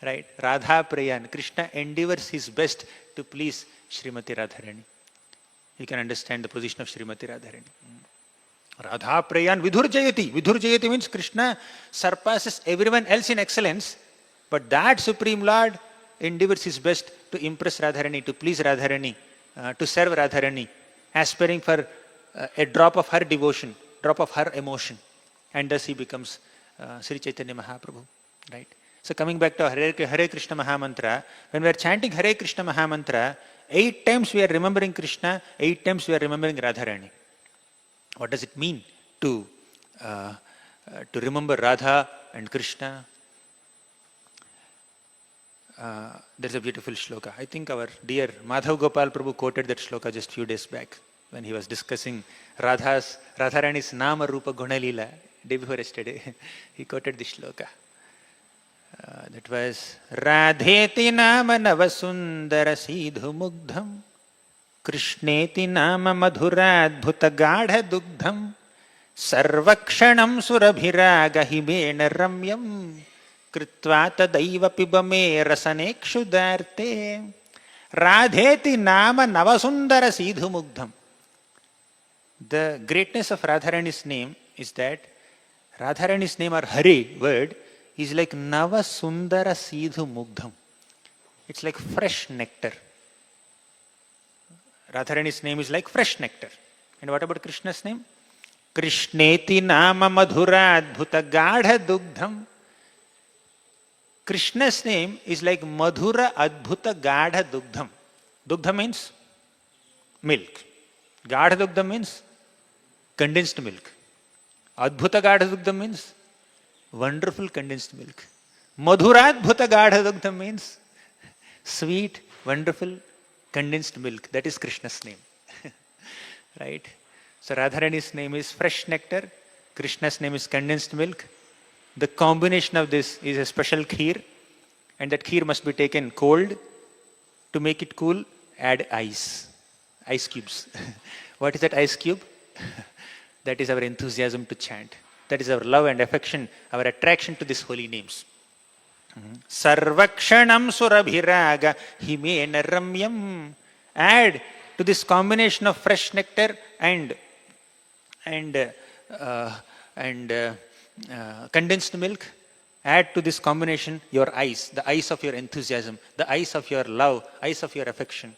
Right? Radha Preyan. Krishna endeavors his best to please Srimati Radharani. You can understand the position of Srimati Radharani. Radha Preyan Vidhur Jayati. Vidhur Jayati means Krishna surpasses everyone else in excellence, but that Supreme Lord endeavors his best to impress Radharani, to please Radharani, to serve Radharani, aspiring for a drop of her devotion, drop of her emotion. And thus he becomes Sri Chaitanya Mahaprabhu. Right? So coming back to Hare Krishna Mahamantra, when we are chanting Hare Krishna Mahamantra, 8 times we are remembering Krishna, 8 times we are remembering Radharani. What does it mean to remember Radha and Krishna? There's a beautiful shloka. I think our dear Madhav Gopal Prabhu quoted that shloka just few days back when he was discussing Radharani's Nama Rupa Gunalila day before yesterday. He quoted this shloka. That was Radheti Nama Navasundara Sidhu Mugdham Krishneti Nama Madhuradbhuta Gadha Dugdham Sarvakshanam Surabhiraga Himena Ramyam Kritva Tadaiva Pibame Rasanekshudarte Radheti Nama Navasundara Sidhu Mugdham. The greatness of Radharani's name is that Radharani's name or Hare word is like Nava Sundara Sidhu Mugdham. It's like fresh nectar. Radharani's name is like fresh nectar. And what about Krishna's name? Krishneti Nama Madhura Adbhuta Gadha Dugdham. Krishna's name is like Madhura Adbhuta Gadha Dugdham. Dugdha means milk. Gadha Dugdham means condensed milk. Adbhuta Gadha Dugdham means wonderful condensed milk. Madhura Adbhuta Gadha Dugdham means sweet, wonderful condensed milk. That is Krishna's name. Right? So Radharani's name is fresh nectar. Krishna's name is condensed milk. The combination of this is a special kheer, and that kheer must be taken cold. To make it cool, add ice cubes. What is that ice cube? That is our enthusiasm to chant. That is our love and affection, our attraction to these holy names. Sarvakshanam surabhiraga himena ramyam. Add to this combination of fresh nectar and condensed milk, add to this combination your eyes, the eyes of your enthusiasm, the eyes of your love, eyes of your affection.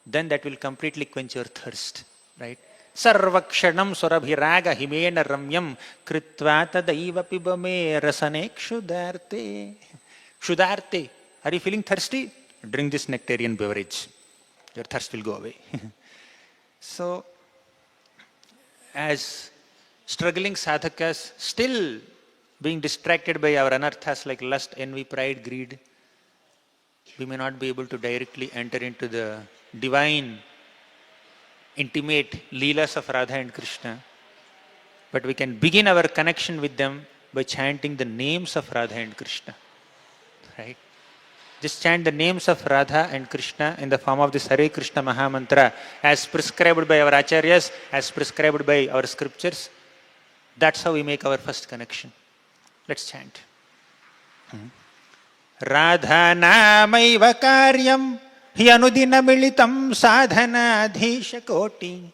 Then that will completely quench your thirst, right? Sarvakshanam surabhiraga himena ramyam kritva tadaiva pibame rasane kshudarte. Kshudarte. Are you feeling thirsty? Drink this nectarian beverage. Your thirst will go away. So, as struggling sadhakas, still being distracted by our anarthas like lust, envy, pride, greed, we may not be able to directly enter into the divine, intimate leelas of Radha and Krishna. But we can begin our connection with them by chanting the names of Radha and Krishna. Right? Just chant the names of Radha and Krishna in the form of this Hare Krishna Mahamantra as prescribed by our acharyas, as prescribed by our scriptures. That's how we make our first connection. Let's chant. Radha namaiva karyam hyanudina militam sadhanadhisha koti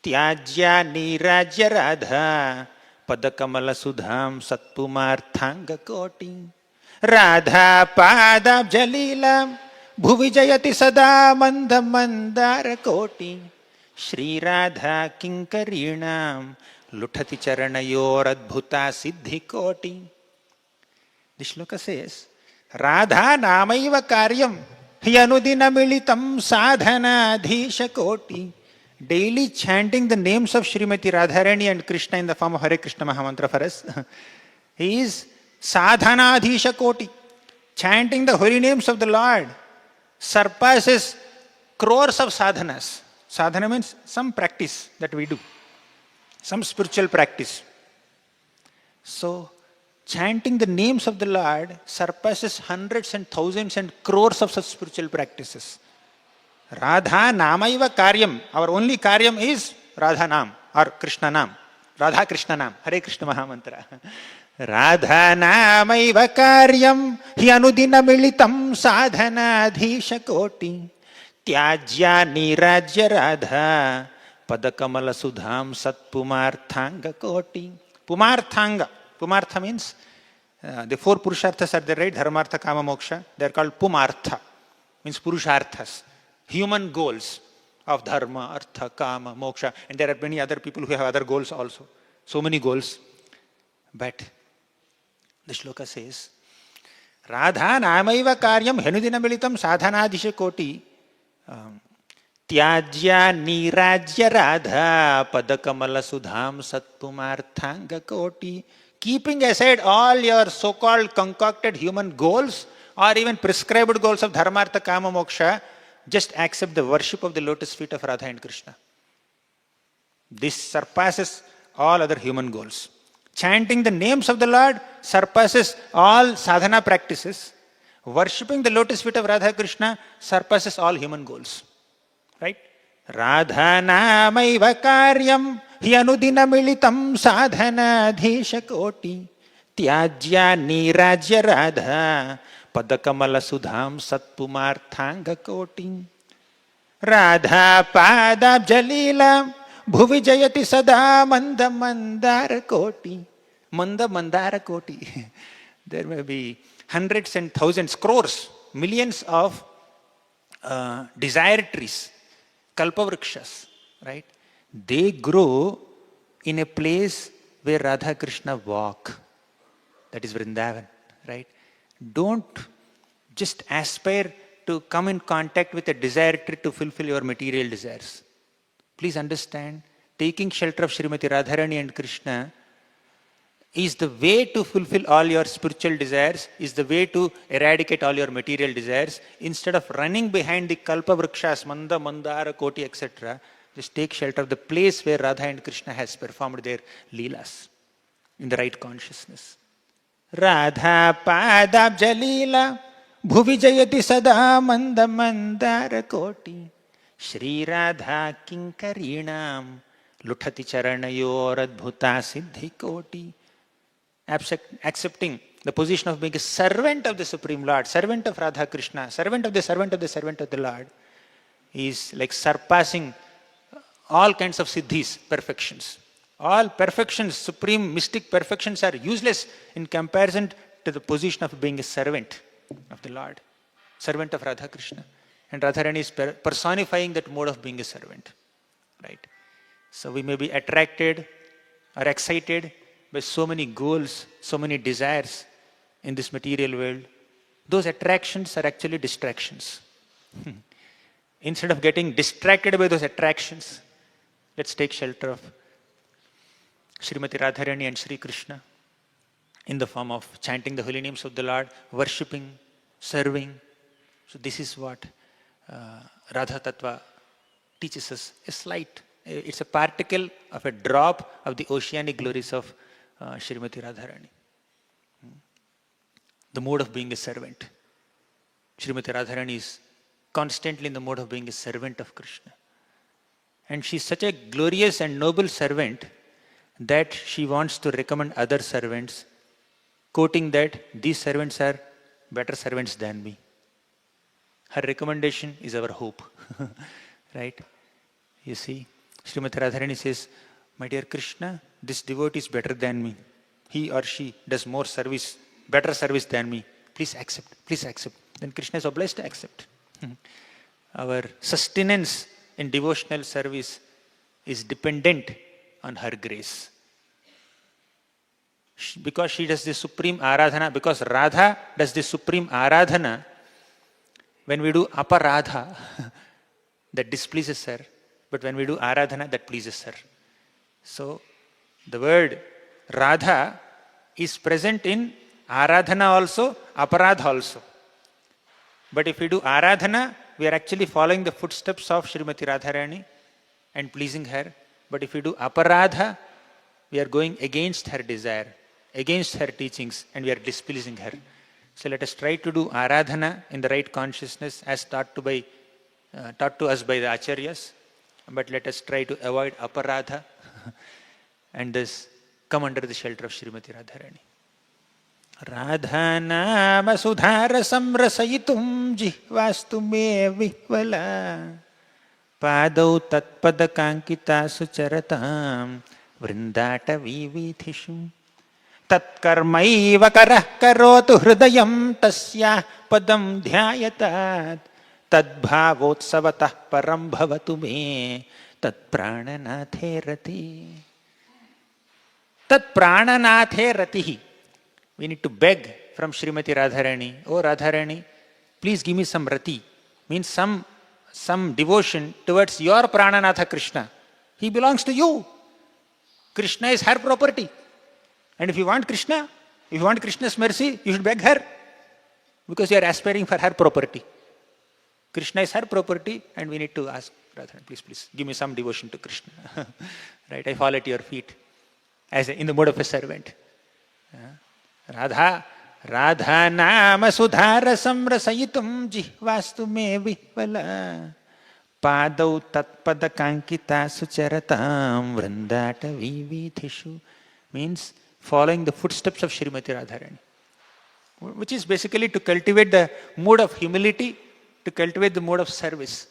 tyajya nirajya radha padakamala sudham satpumarthanga koti Radha padab jalilam bhuvi jayati sada mandam mandara koti Shri Radha kinkarinam luthati charanayor adbhuta siddhi koti. The shloka says, Radha namaiva karyam hyanudina militam sadhana dhisha koti. Daily chanting the names of Srimati Radharani and Krishna in the form of Hare Krishna Mahamantra for us. He is sadhana dhisha koti. Chanting the holy names of the Lord surpasses crores of sadhanas. Sadhana means some practice that we do. Some spiritual practice. So, chanting the names of the Lord surpasses hundreds and thousands and crores of such spiritual practices. Radha namaiva karyam. Our only karyam is Radha Nam or Krishna Nam. Radha Krishna Nam. Hare Krishna Mahamantra. Radha namaiva karyam hyanudina militam sadhana dhisha koti tyajya nirajya radha Padakamala Sudham Sat Pumarthanga Koti. Pumarthanga. Pumartha means the four Purusharthas are there, right? Dharmartha, Kama, Moksha. They are called Pumartha. Means Purusharthas. Human goals of Dharma, Artha, Kama, Moksha. And there are many other people who have other goals also. So many goals. But the shloka says, Radha namaiva karyam henudina militam sadhanadisha koti. Tyajya nirajya radha padakamala sudham satpumarthanga koti. Keeping aside all your so-called concocted human goals or even prescribed goals of dharmartha, kama, moksha, just accept the worship of the lotus feet of Radha and Krishna. This surpasses all other human goals. Chanting the names of the Lord surpasses all sadhana practices. Worshipping the lotus feet of Radha Krishna surpasses all human goals. Right? Radha namaiva karyam hyanudina militam sadhana dhisha koti tyajya nirajya radha padakamala sudham satpumarthanga koti Radha padab jalila Bhuvi jayati sada manda mandara koti. Manda mandara koti. There may be hundreds and thousands, crores, millions of desire trees, kalpavrikshas, right? They grow in a place where Radha Krishna walk. That is Vrindavan, right? Don't just aspire to come in contact with a desire tree to fulfill your material desires. Please understand, taking shelter of Srimati Radharani and Krishna is the way to fulfill all your spiritual desires, is the way to eradicate all your material desires. Instead of running behind the kalpa vrikshas, manda, mandara, koti, etc., just take shelter of the place where Radha and Krishna has performed their leelas in the right consciousness. Radha padabja leela bhuvi jayati sada manda mandara koti Shri Radha kinkarinam luthati charanayor adbhuta siddhi koti. Accepting the position of being a servant of the Supreme Lord, servant of Radha Krishna, servant of the servant of the servant of the Lord, is like surpassing all kinds of siddhis, perfections. All perfections, supreme mystic perfections are useless in comparison to the position of being a servant of the Lord, servant of Radha Krishna. And Radharani is personifying that mode of being a servant. Right? So we may be attracted or excited by so many goals, so many desires in this material world. Those attractions are actually distractions. Instead of getting distracted by those attractions, let's take shelter of Srimati Radharani and Sri Krishna in the form of chanting the holy names of the Lord, worshipping, serving. So this is what Radha Tattva teaches us. It's a particle of a drop of the oceanic glories of Srimati Radharani. The mode of being a servant. Srimati Radharani is constantly in the mode of being a servant of Krishna. And she is such a glorious and noble servant that she wants to recommend other servants, quoting that these servants are better servants than me. Her recommendation is our hope. Right? You see, Srimati Radharani says, my dear Krishna, this devotee is better than me. He or she does more service, better service than me. Please accept, please accept. Then Krishna is obliged to accept. Our sustenance in devotional service is dependent on her grace. Because she does the supreme aradhana, because Radha does the supreme aradhana, when we do aparadha, that displeases her. But when we do aradhana, that pleases her. So, the word Radha is present in aradhana also, aparadha also. But if we do aradhana, we are actually following the footsteps of Srimati Radharani and pleasing her. But if we do aparadha, we are going against her desire, against her teachings, and we are displeasing her. So let us try to do aradhana in the right consciousness as taught to us by the acharyas. But let us try to avoid aparadha and thus come under the shelter of Srimati Radharani. Radha nama sudhara samrasayitum jihvastu me vihvala padau tatpada kankita sucharatam vrindata vividhishu tatkarmaiva karah karotu hridayam tasya padam dhyayatat tadbhavotsavatāh param bhavatu me tat prananathe rati. Tat prananathe ratihi. We need to beg from Srimati Radharani. Oh Radharani, please give me some rati. Means some devotion towards your Prananatha Krishna. He belongs to you. Krishna is her property. And if you want Krishna, if you want Krishna's mercy, you should beg her. Because you are aspiring for her property. Krishna is her property and we need to ask Radharani, please, give me some devotion to Krishna. Right? I fall at your feet in the mode of a servant. Radha nama sudhara samrasayitum jihvastu me vihvala padau tatpada kankita sucharatam vrindata vividhishu. Means following the footsteps of Srimati Radharani, which is basically to cultivate the mode of humility, to cultivate the mode of service.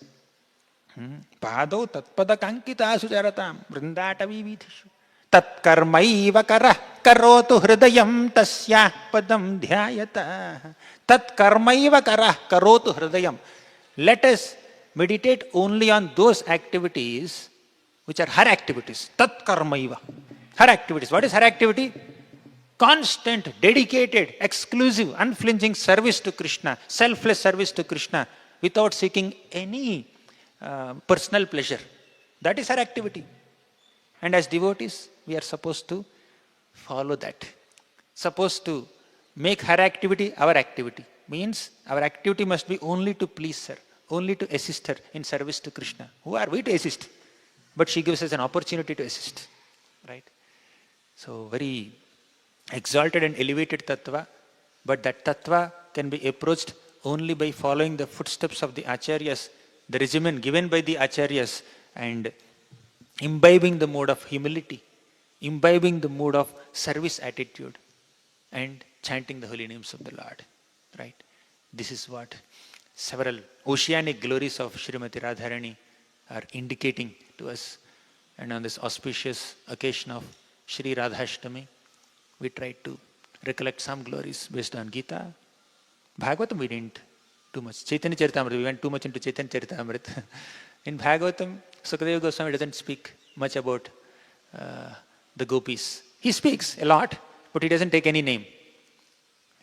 Padau tatpada kankita sujaratam vrindatavi vidhishu. Tat karmaiva karah karotu hridayam tasya padam dhyayata. Tat karmaiva karah karotu hridayam. Let us meditate only on those activities which are her activities. Tat karmaiva. Her activities. What is her activity? Constant, dedicated, exclusive, unflinching service to Krishna, selfless service to Krishna without seeking any personal pleasure. That is her activity. And as devotees, we are supposed to follow that. Supposed to make her activity our activity. Means our activity must be only to please her, only to assist her in service to Krishna. Who are we to assist? But she gives us an opportunity to assist. Right? So very exalted and elevated tattva, but that tattva can be approached only by following the footsteps of the acharyas, the regimen given by the acharyas, and imbibing the mode of humility, imbibing the mode of service attitude, and chanting the holy names of the Lord. Right? This is what several oceanic glories of Srimati Radharani are indicating to us. And on this auspicious occasion of Shri Radhashtami, we tried to recollect some glories based on Gita. Bhagavatam we didn't too much. Chaitanya Charitamrita, we went too much into Chaitanya Charitamrita. In Bhagavatam, Sukadeva Goswami doesn't speak much about the gopis. He speaks a lot, but he doesn't take any name.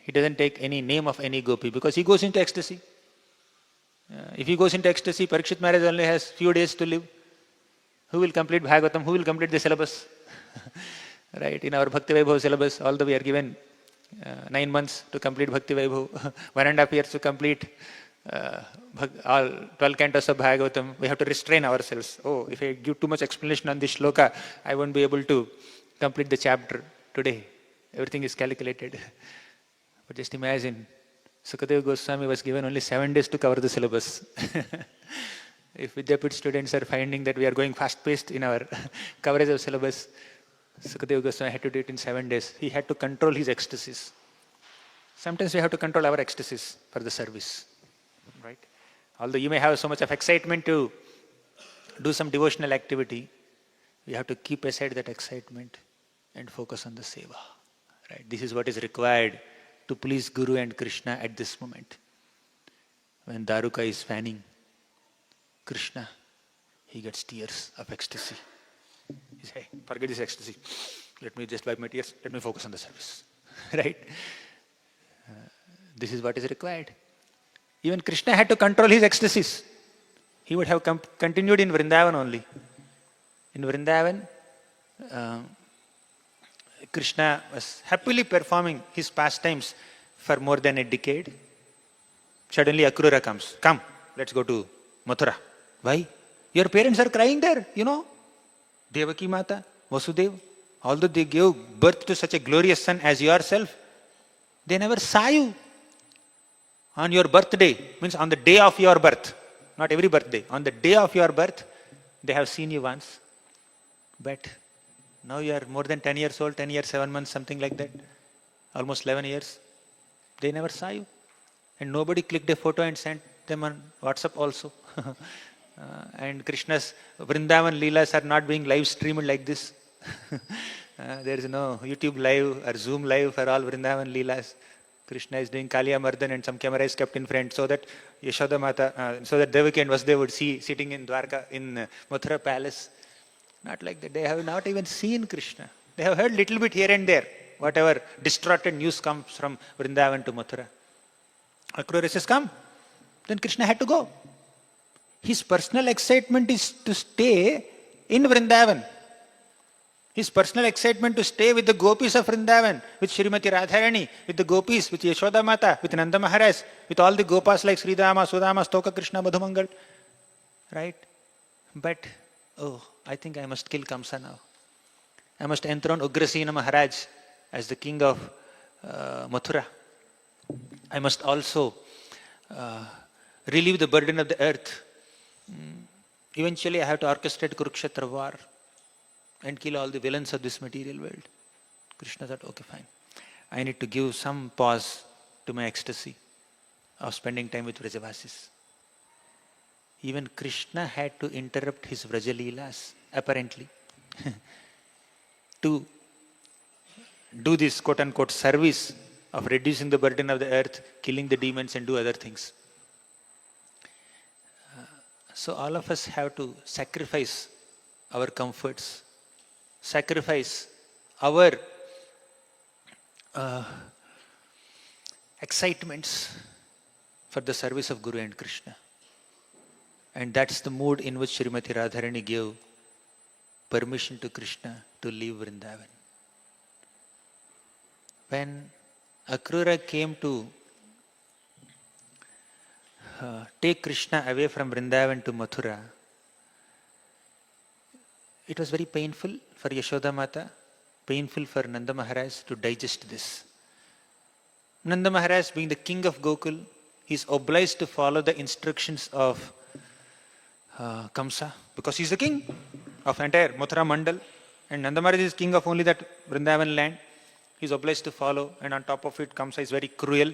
He doesn't take any name of any gopi because he goes into ecstasy. If he goes into ecstasy, Parikshit Maharaj only has few days to live. Who will complete Bhagavatam? Who will complete the syllabus? Right? In our Bhakti Vaibhav syllabus, although we are given 9 months to complete Bhakti Vaibhav, 1.5 years to complete all 12 cantos of Bhagavatam, we have to restrain ourselves. Oh, if I give too much explanation on this shloka, I won't be able to complete the chapter today. Everything is calculated. But just imagine, Sukadeva Goswami was given only 7 days to cover the syllabus. If Vidyapit students are finding that we are going fast-paced in our coverage of syllabus, Sukadeva Goswami had to do it in 7 days. He had to control his ecstasies. Sometimes we have to control our ecstasies for the service. Right? Although you may have so much of excitement to do some devotional activity, we have to keep aside that excitement and focus on the seva. Right? This is what is required to please Guru and Krishna at this moment. When Daruka is fanning Krishna, he gets tears of ecstasy. He says, hey, forget this ecstasy. Let me just wipe my tears. Let me focus on the service. Right? This is what is required. Even Krishna had to control his ecstasies. He would have continued in Vrindavan only. In Vrindavan, Krishna was happily performing his pastimes for more than a decade. Suddenly Akrura comes. Come, let's go to Mathura. Why? Your parents are crying there, you know. Devaki Mata, Vasudeva, although they gave birth to such a glorious son as yourself, they never saw you. On your birthday, means on the day of your birth, not every birthday, on the day of your birth, they have seen you once. But now you are more than 10 years old, 10 years, 7 months, something like that, almost 11 years. They never saw you. And nobody clicked a photo and sent them on WhatsApp also. And Krishna's Vrindavan Leelas are not being live streamed like this. There is no YouTube live or Zoom live for all Vrindavan Leelas. Krishna is doing Kaliya Mardhan and some camera is kept in front so that Yashoda Mata, so that Devaki and Vasudeva would see sitting in Dwarka, in Mathura palace. Not like that. They have not even seen Krishna. They have heard little bit here and there. Whatever distorted news comes from Vrindavan to Mathura. Akrura says, come. Then Krishna had to go. His personal excitement is to stay in Vrindavan. His personal excitement to stay with the gopis of Vrindavan, with Srimati Radharani, with the gopis, with Yashoda Mata, with Nanda Maharaj, with all the gopas like Sridama, Sudama, Stoka, Krishna, Madhumangal. Right? But, oh, I think I must kill Kamsa now. I must enthrone Ugrasena Maharaj as the king of Mathura. I must also relieve the burden of the earth. Eventually I have to orchestrate Kurukshetra war and kill all the villains of this material world. Krishna thought, okay, fine. I need to give some pause to my ecstasy of spending time with Vrajavasis. Even Krishna had to interrupt his Vrajalilas, apparently, to do this quote-unquote service of reducing the burden of the earth, killing the demons and do other things. So all of us have to sacrifice our comforts, sacrifice our excitements for the service of Guru and Krishna. And that's the mood in which Srimati Radharani gave permission to Krishna to leave Vrindavan. When Akrura came to take Krishna away from Vrindavan to Mathura, it was very painful for Yashoda Mata, painful for Nanda Maharaj to digest this. Nanda Maharaj, being the king of Gokul, he is obliged to follow the instructions of Kamsa, because he is the king of entire Mathura Mandal, and Nanda Maharaj is king of only that Vrindavan land. He is obliged to follow, and on top of it, Kamsa is very cruel.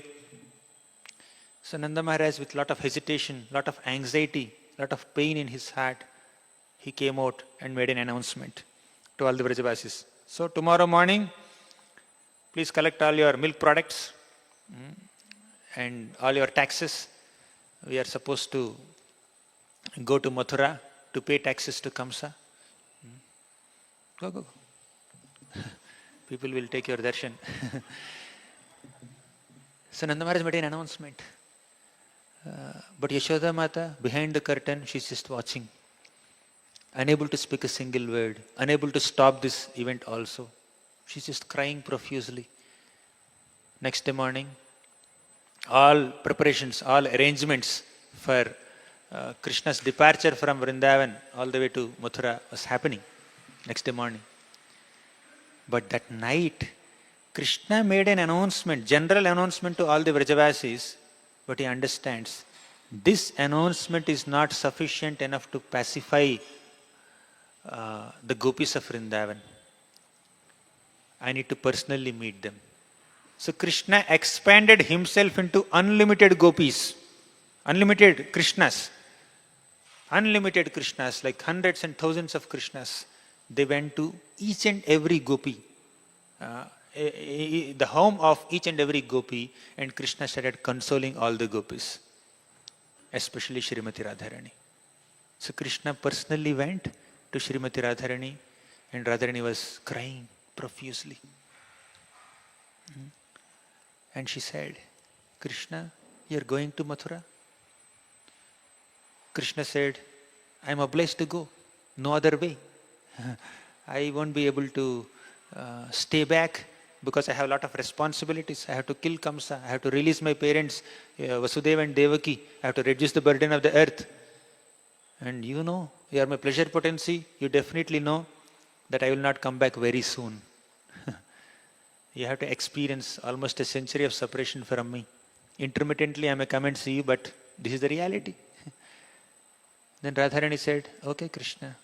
So Nanda Maharaj, with lot of hesitation, lot of anxiety, lot of pain in his heart, he came out and made an announcement to all the Vrajavasis. So tomorrow morning, please collect all your milk products and all your taxes. We are supposed to go to Mathura to pay taxes to Kamsa. Go. People will take your darshan. So Nanda Maharaj made an announcement. But Yashoda Mata, behind the curtain, she's just watching. Unable to speak a single word. Unable to stop this event also. She's just crying profusely. Next day morning, all preparations, all arrangements for Krishna's departure from Vrindavan all the way to Mathura was happening next day morning. But that night, Krishna made an announcement, general announcement to all the Vrajavasis, but he understands this announcement is not sufficient enough to pacify the gopis of Vrindavan. I need to personally meet them. So Krishna expanded himself into unlimited gopis, unlimited Krishnas, like hundreds and thousands of Krishnas. They went to each and every gopi, the home of each and every gopi, and Krishna started consoling all the gopis, especially Srimati Radharani. So Krishna personally went to Srimati Radharani, and Radharani was crying profusely. And she said, Krishna, you are going to Mathura? Krishna said, I am obliged to go, no other way. I won't be able to stay back because I have a lot of responsibilities. I have to kill Kamsa, I have to release my parents, Vasudeva and Devaki, I have to reduce the burden of the earth. And you know, you are my pleasure potency, you definitely know that I will not come back very soon. You have to experience almost a century of separation from me. Intermittently I may come and see you, but this is the reality. Then Radharani said, okay Krishna,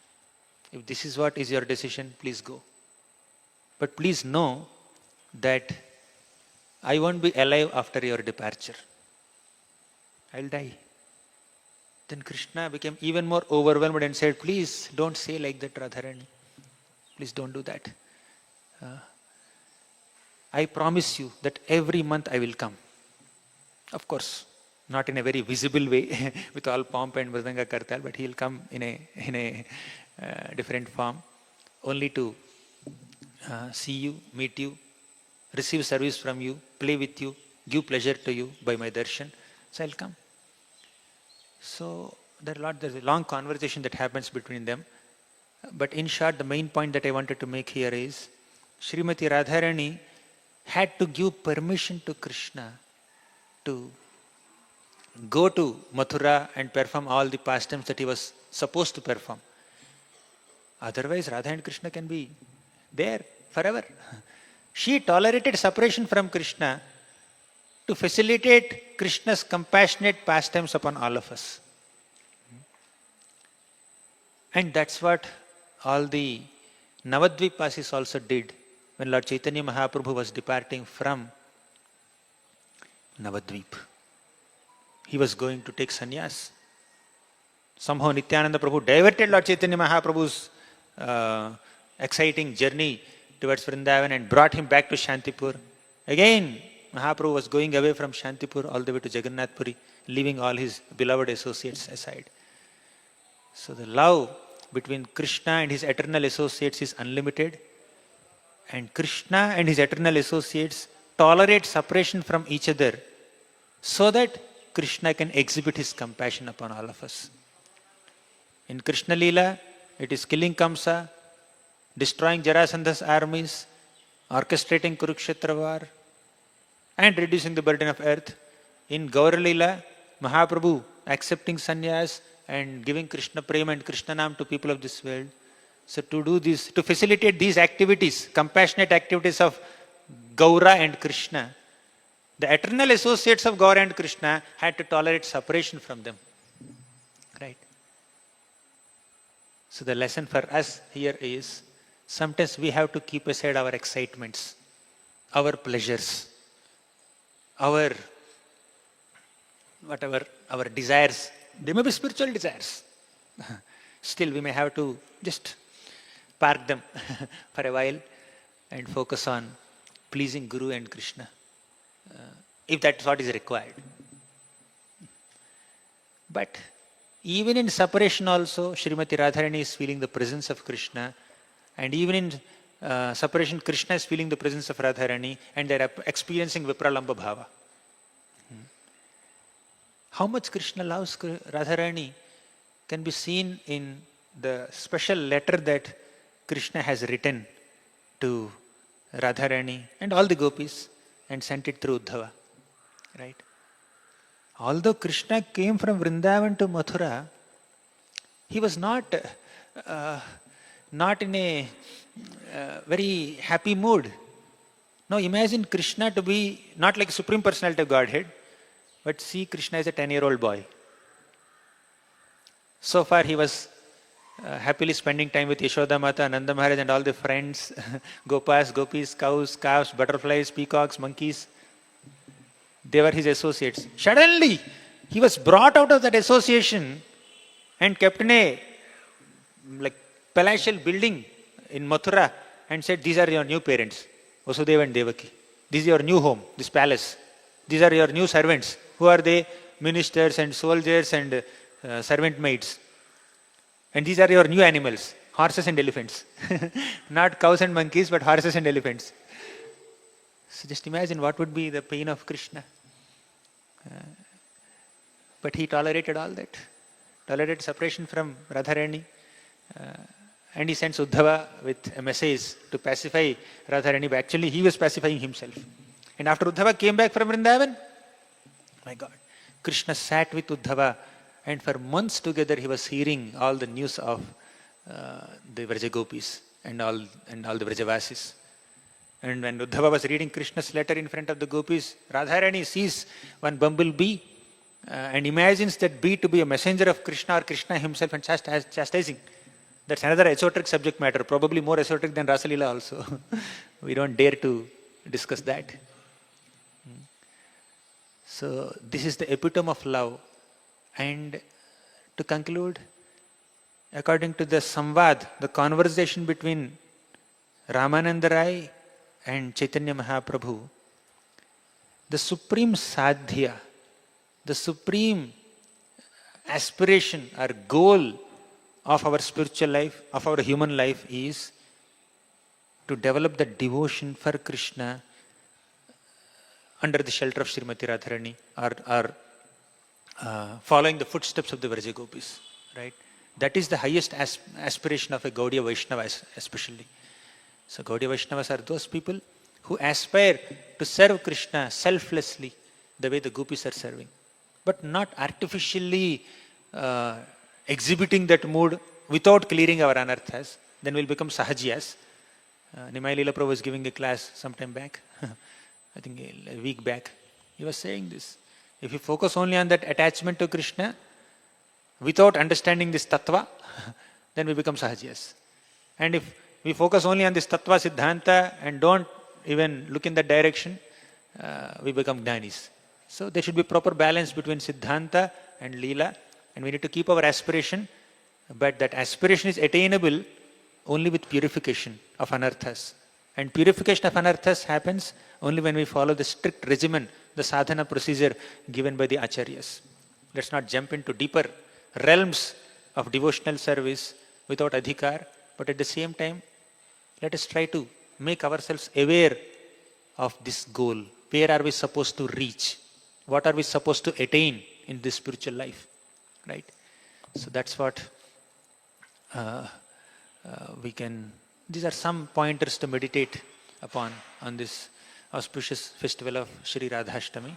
if this is what is your decision, please go. But please know that I won't be alive after your departure. I'll die. Then Krishna became even more overwhelmed and said, please don't say like that, Radharani. Please don't do that. I promise you that every month I will come. Of course, not in a very visible way with all pomp and mridanga kartal, but he will come in a different form, only to see you, meet you, receive service from you, play with you, give pleasure to you by my darshan. So I'll come. So there's a long conversation that happens between them. But in short, the main point that I wanted to make here is Srimati Radharani had to give permission to Krishna to go to Mathura and perform all the pastimes that he was supposed to perform. Otherwise, Radha and Krishna can be there forever. She tolerated separation from Krishna to facilitate Krishna's compassionate pastimes upon all of us. And that's what all the Navadvipasis also did when Lord Chaitanya Mahaprabhu was departing from Navadvip. He was going to take sannyas. Somehow Nityananda Prabhu diverted Lord Chaitanya Mahaprabhu's exciting journey towards Vrindavan and brought him back to Shantipur. Again, Mahaprabhu was going away from Shantipur all the way to Jagannath Puri, leaving all his beloved associates aside. So the love between Krishna and his eternal associates is unlimited, and Krishna and his eternal associates tolerate separation from each other so that Krishna can exhibit his compassion upon all of us. In Krishna Leela, it is killing Kamsa, destroying Jarasandha's armies, orchestrating Kurukshetra war, and reducing the burden of earth. In Gaura Leela, Mahaprabhu accepting sannyas and giving Krishna prema and Krishna Nam to people of this world. So to do this, to facilitate these activities, compassionate activities of Gaura and Krishna, the eternal associates of Gaura and Krishna had to tolerate separation from them. Right? So the lesson for us here is, sometimes we have to keep aside our excitements, our pleasures, our desires. They may be spiritual desires. Still, we may have to just park them for a while and focus on pleasing Guru and Krishna, if that's what is required. But even in separation also, Srimati Radharani is feeling the presence of Krishna, and even in separation, Krishna is feeling the presence of Radharani, and they are experiencing Vipralamba Bhava. How much Krishna loves Radharani can be seen in the special letter that Krishna has written to Radharani and all the gopis and sent it through Uddhava. Right? Although Krishna came from Vrindavan to Mathura, he was not in a very happy mood. Now imagine Krishna to be not like Supreme Personality of Godhead, but see Krishna as a 10-year-old boy. So far he was happily spending time with Yashoda Mata, Nanda Maharaj and all the friends, Gopas, Gopis, cows, calves, butterflies, peacocks, monkeys. They were his associates. Suddenly, he was brought out of that association and kept in a palatial building in Mathura and said, "These are your new parents, Vasudeva and Devaki. This is your new home, this palace. These are your new servants." Who are they? Ministers and soldiers and servant maids. And these are your new animals, horses and elephants. Not cows and monkeys, but horses and elephants. So just imagine what would be the pain of Krishna. But he tolerated all that. Tolerated separation from Radharani. And he sends Uddhava with a message to pacify Radharani. But actually he was pacifying himself. And after Uddhava came back from Vrindavan, my God, Krishna sat with Uddhava, and for months together he was hearing all the news of the Vrajagopis and all the Vrajavasis. And when Uddhava was reading Krishna's letter in front of the gopis, Radharani sees one bumblebee and imagines that bee to be a messenger of Krishna or Krishna himself and chastising. That's another esoteric subject matter, probably more esoteric than Rasalila also. We don't dare to discuss that. So this is the epitome of love. And to conclude, according to the Samvad, the conversation between Ramananda Rai and Chaitanya Mahaprabhu, the supreme sadhya, the supreme aspiration or goal of our spiritual life, of our human life is to develop the devotion for Krishna under the shelter of Srimati Radharani or following the footsteps of the Vrajagopis. Right? That is the highest aspiration of a Gaudiya Vaishnava especially. So Gaudiya Vaishnavas are those people who aspire to serve Krishna selflessly the way the gopis are serving, but not artificially exhibiting that mood without clearing our anarthas. Then we'll become sahajiyas. Nimai Leela Prabhu was giving a class sometime back, I think a week back. He was saying this. If you focus only on that attachment to Krishna without understanding this tattva, then we become sahajiyas. And if we focus only on this tattva siddhanta and don't even look in that direction, we become jnanis. So there should be proper balance between siddhanta and leela, And we need to keep our aspiration, but that aspiration is attainable only with purification of anarthas. And purification of anarthas happens only when we follow the strict regimen, the sadhana procedure given by the acharyas. Let's not jump into deeper realms of devotional service without adhikar, but at the same time, let us try to make ourselves aware of this goal. Where are we supposed to reach? What are we supposed to attain in this spiritual life? Right? So that's what we can, these are some pointers to meditate upon on this auspicious festival of Shri Radhashtami.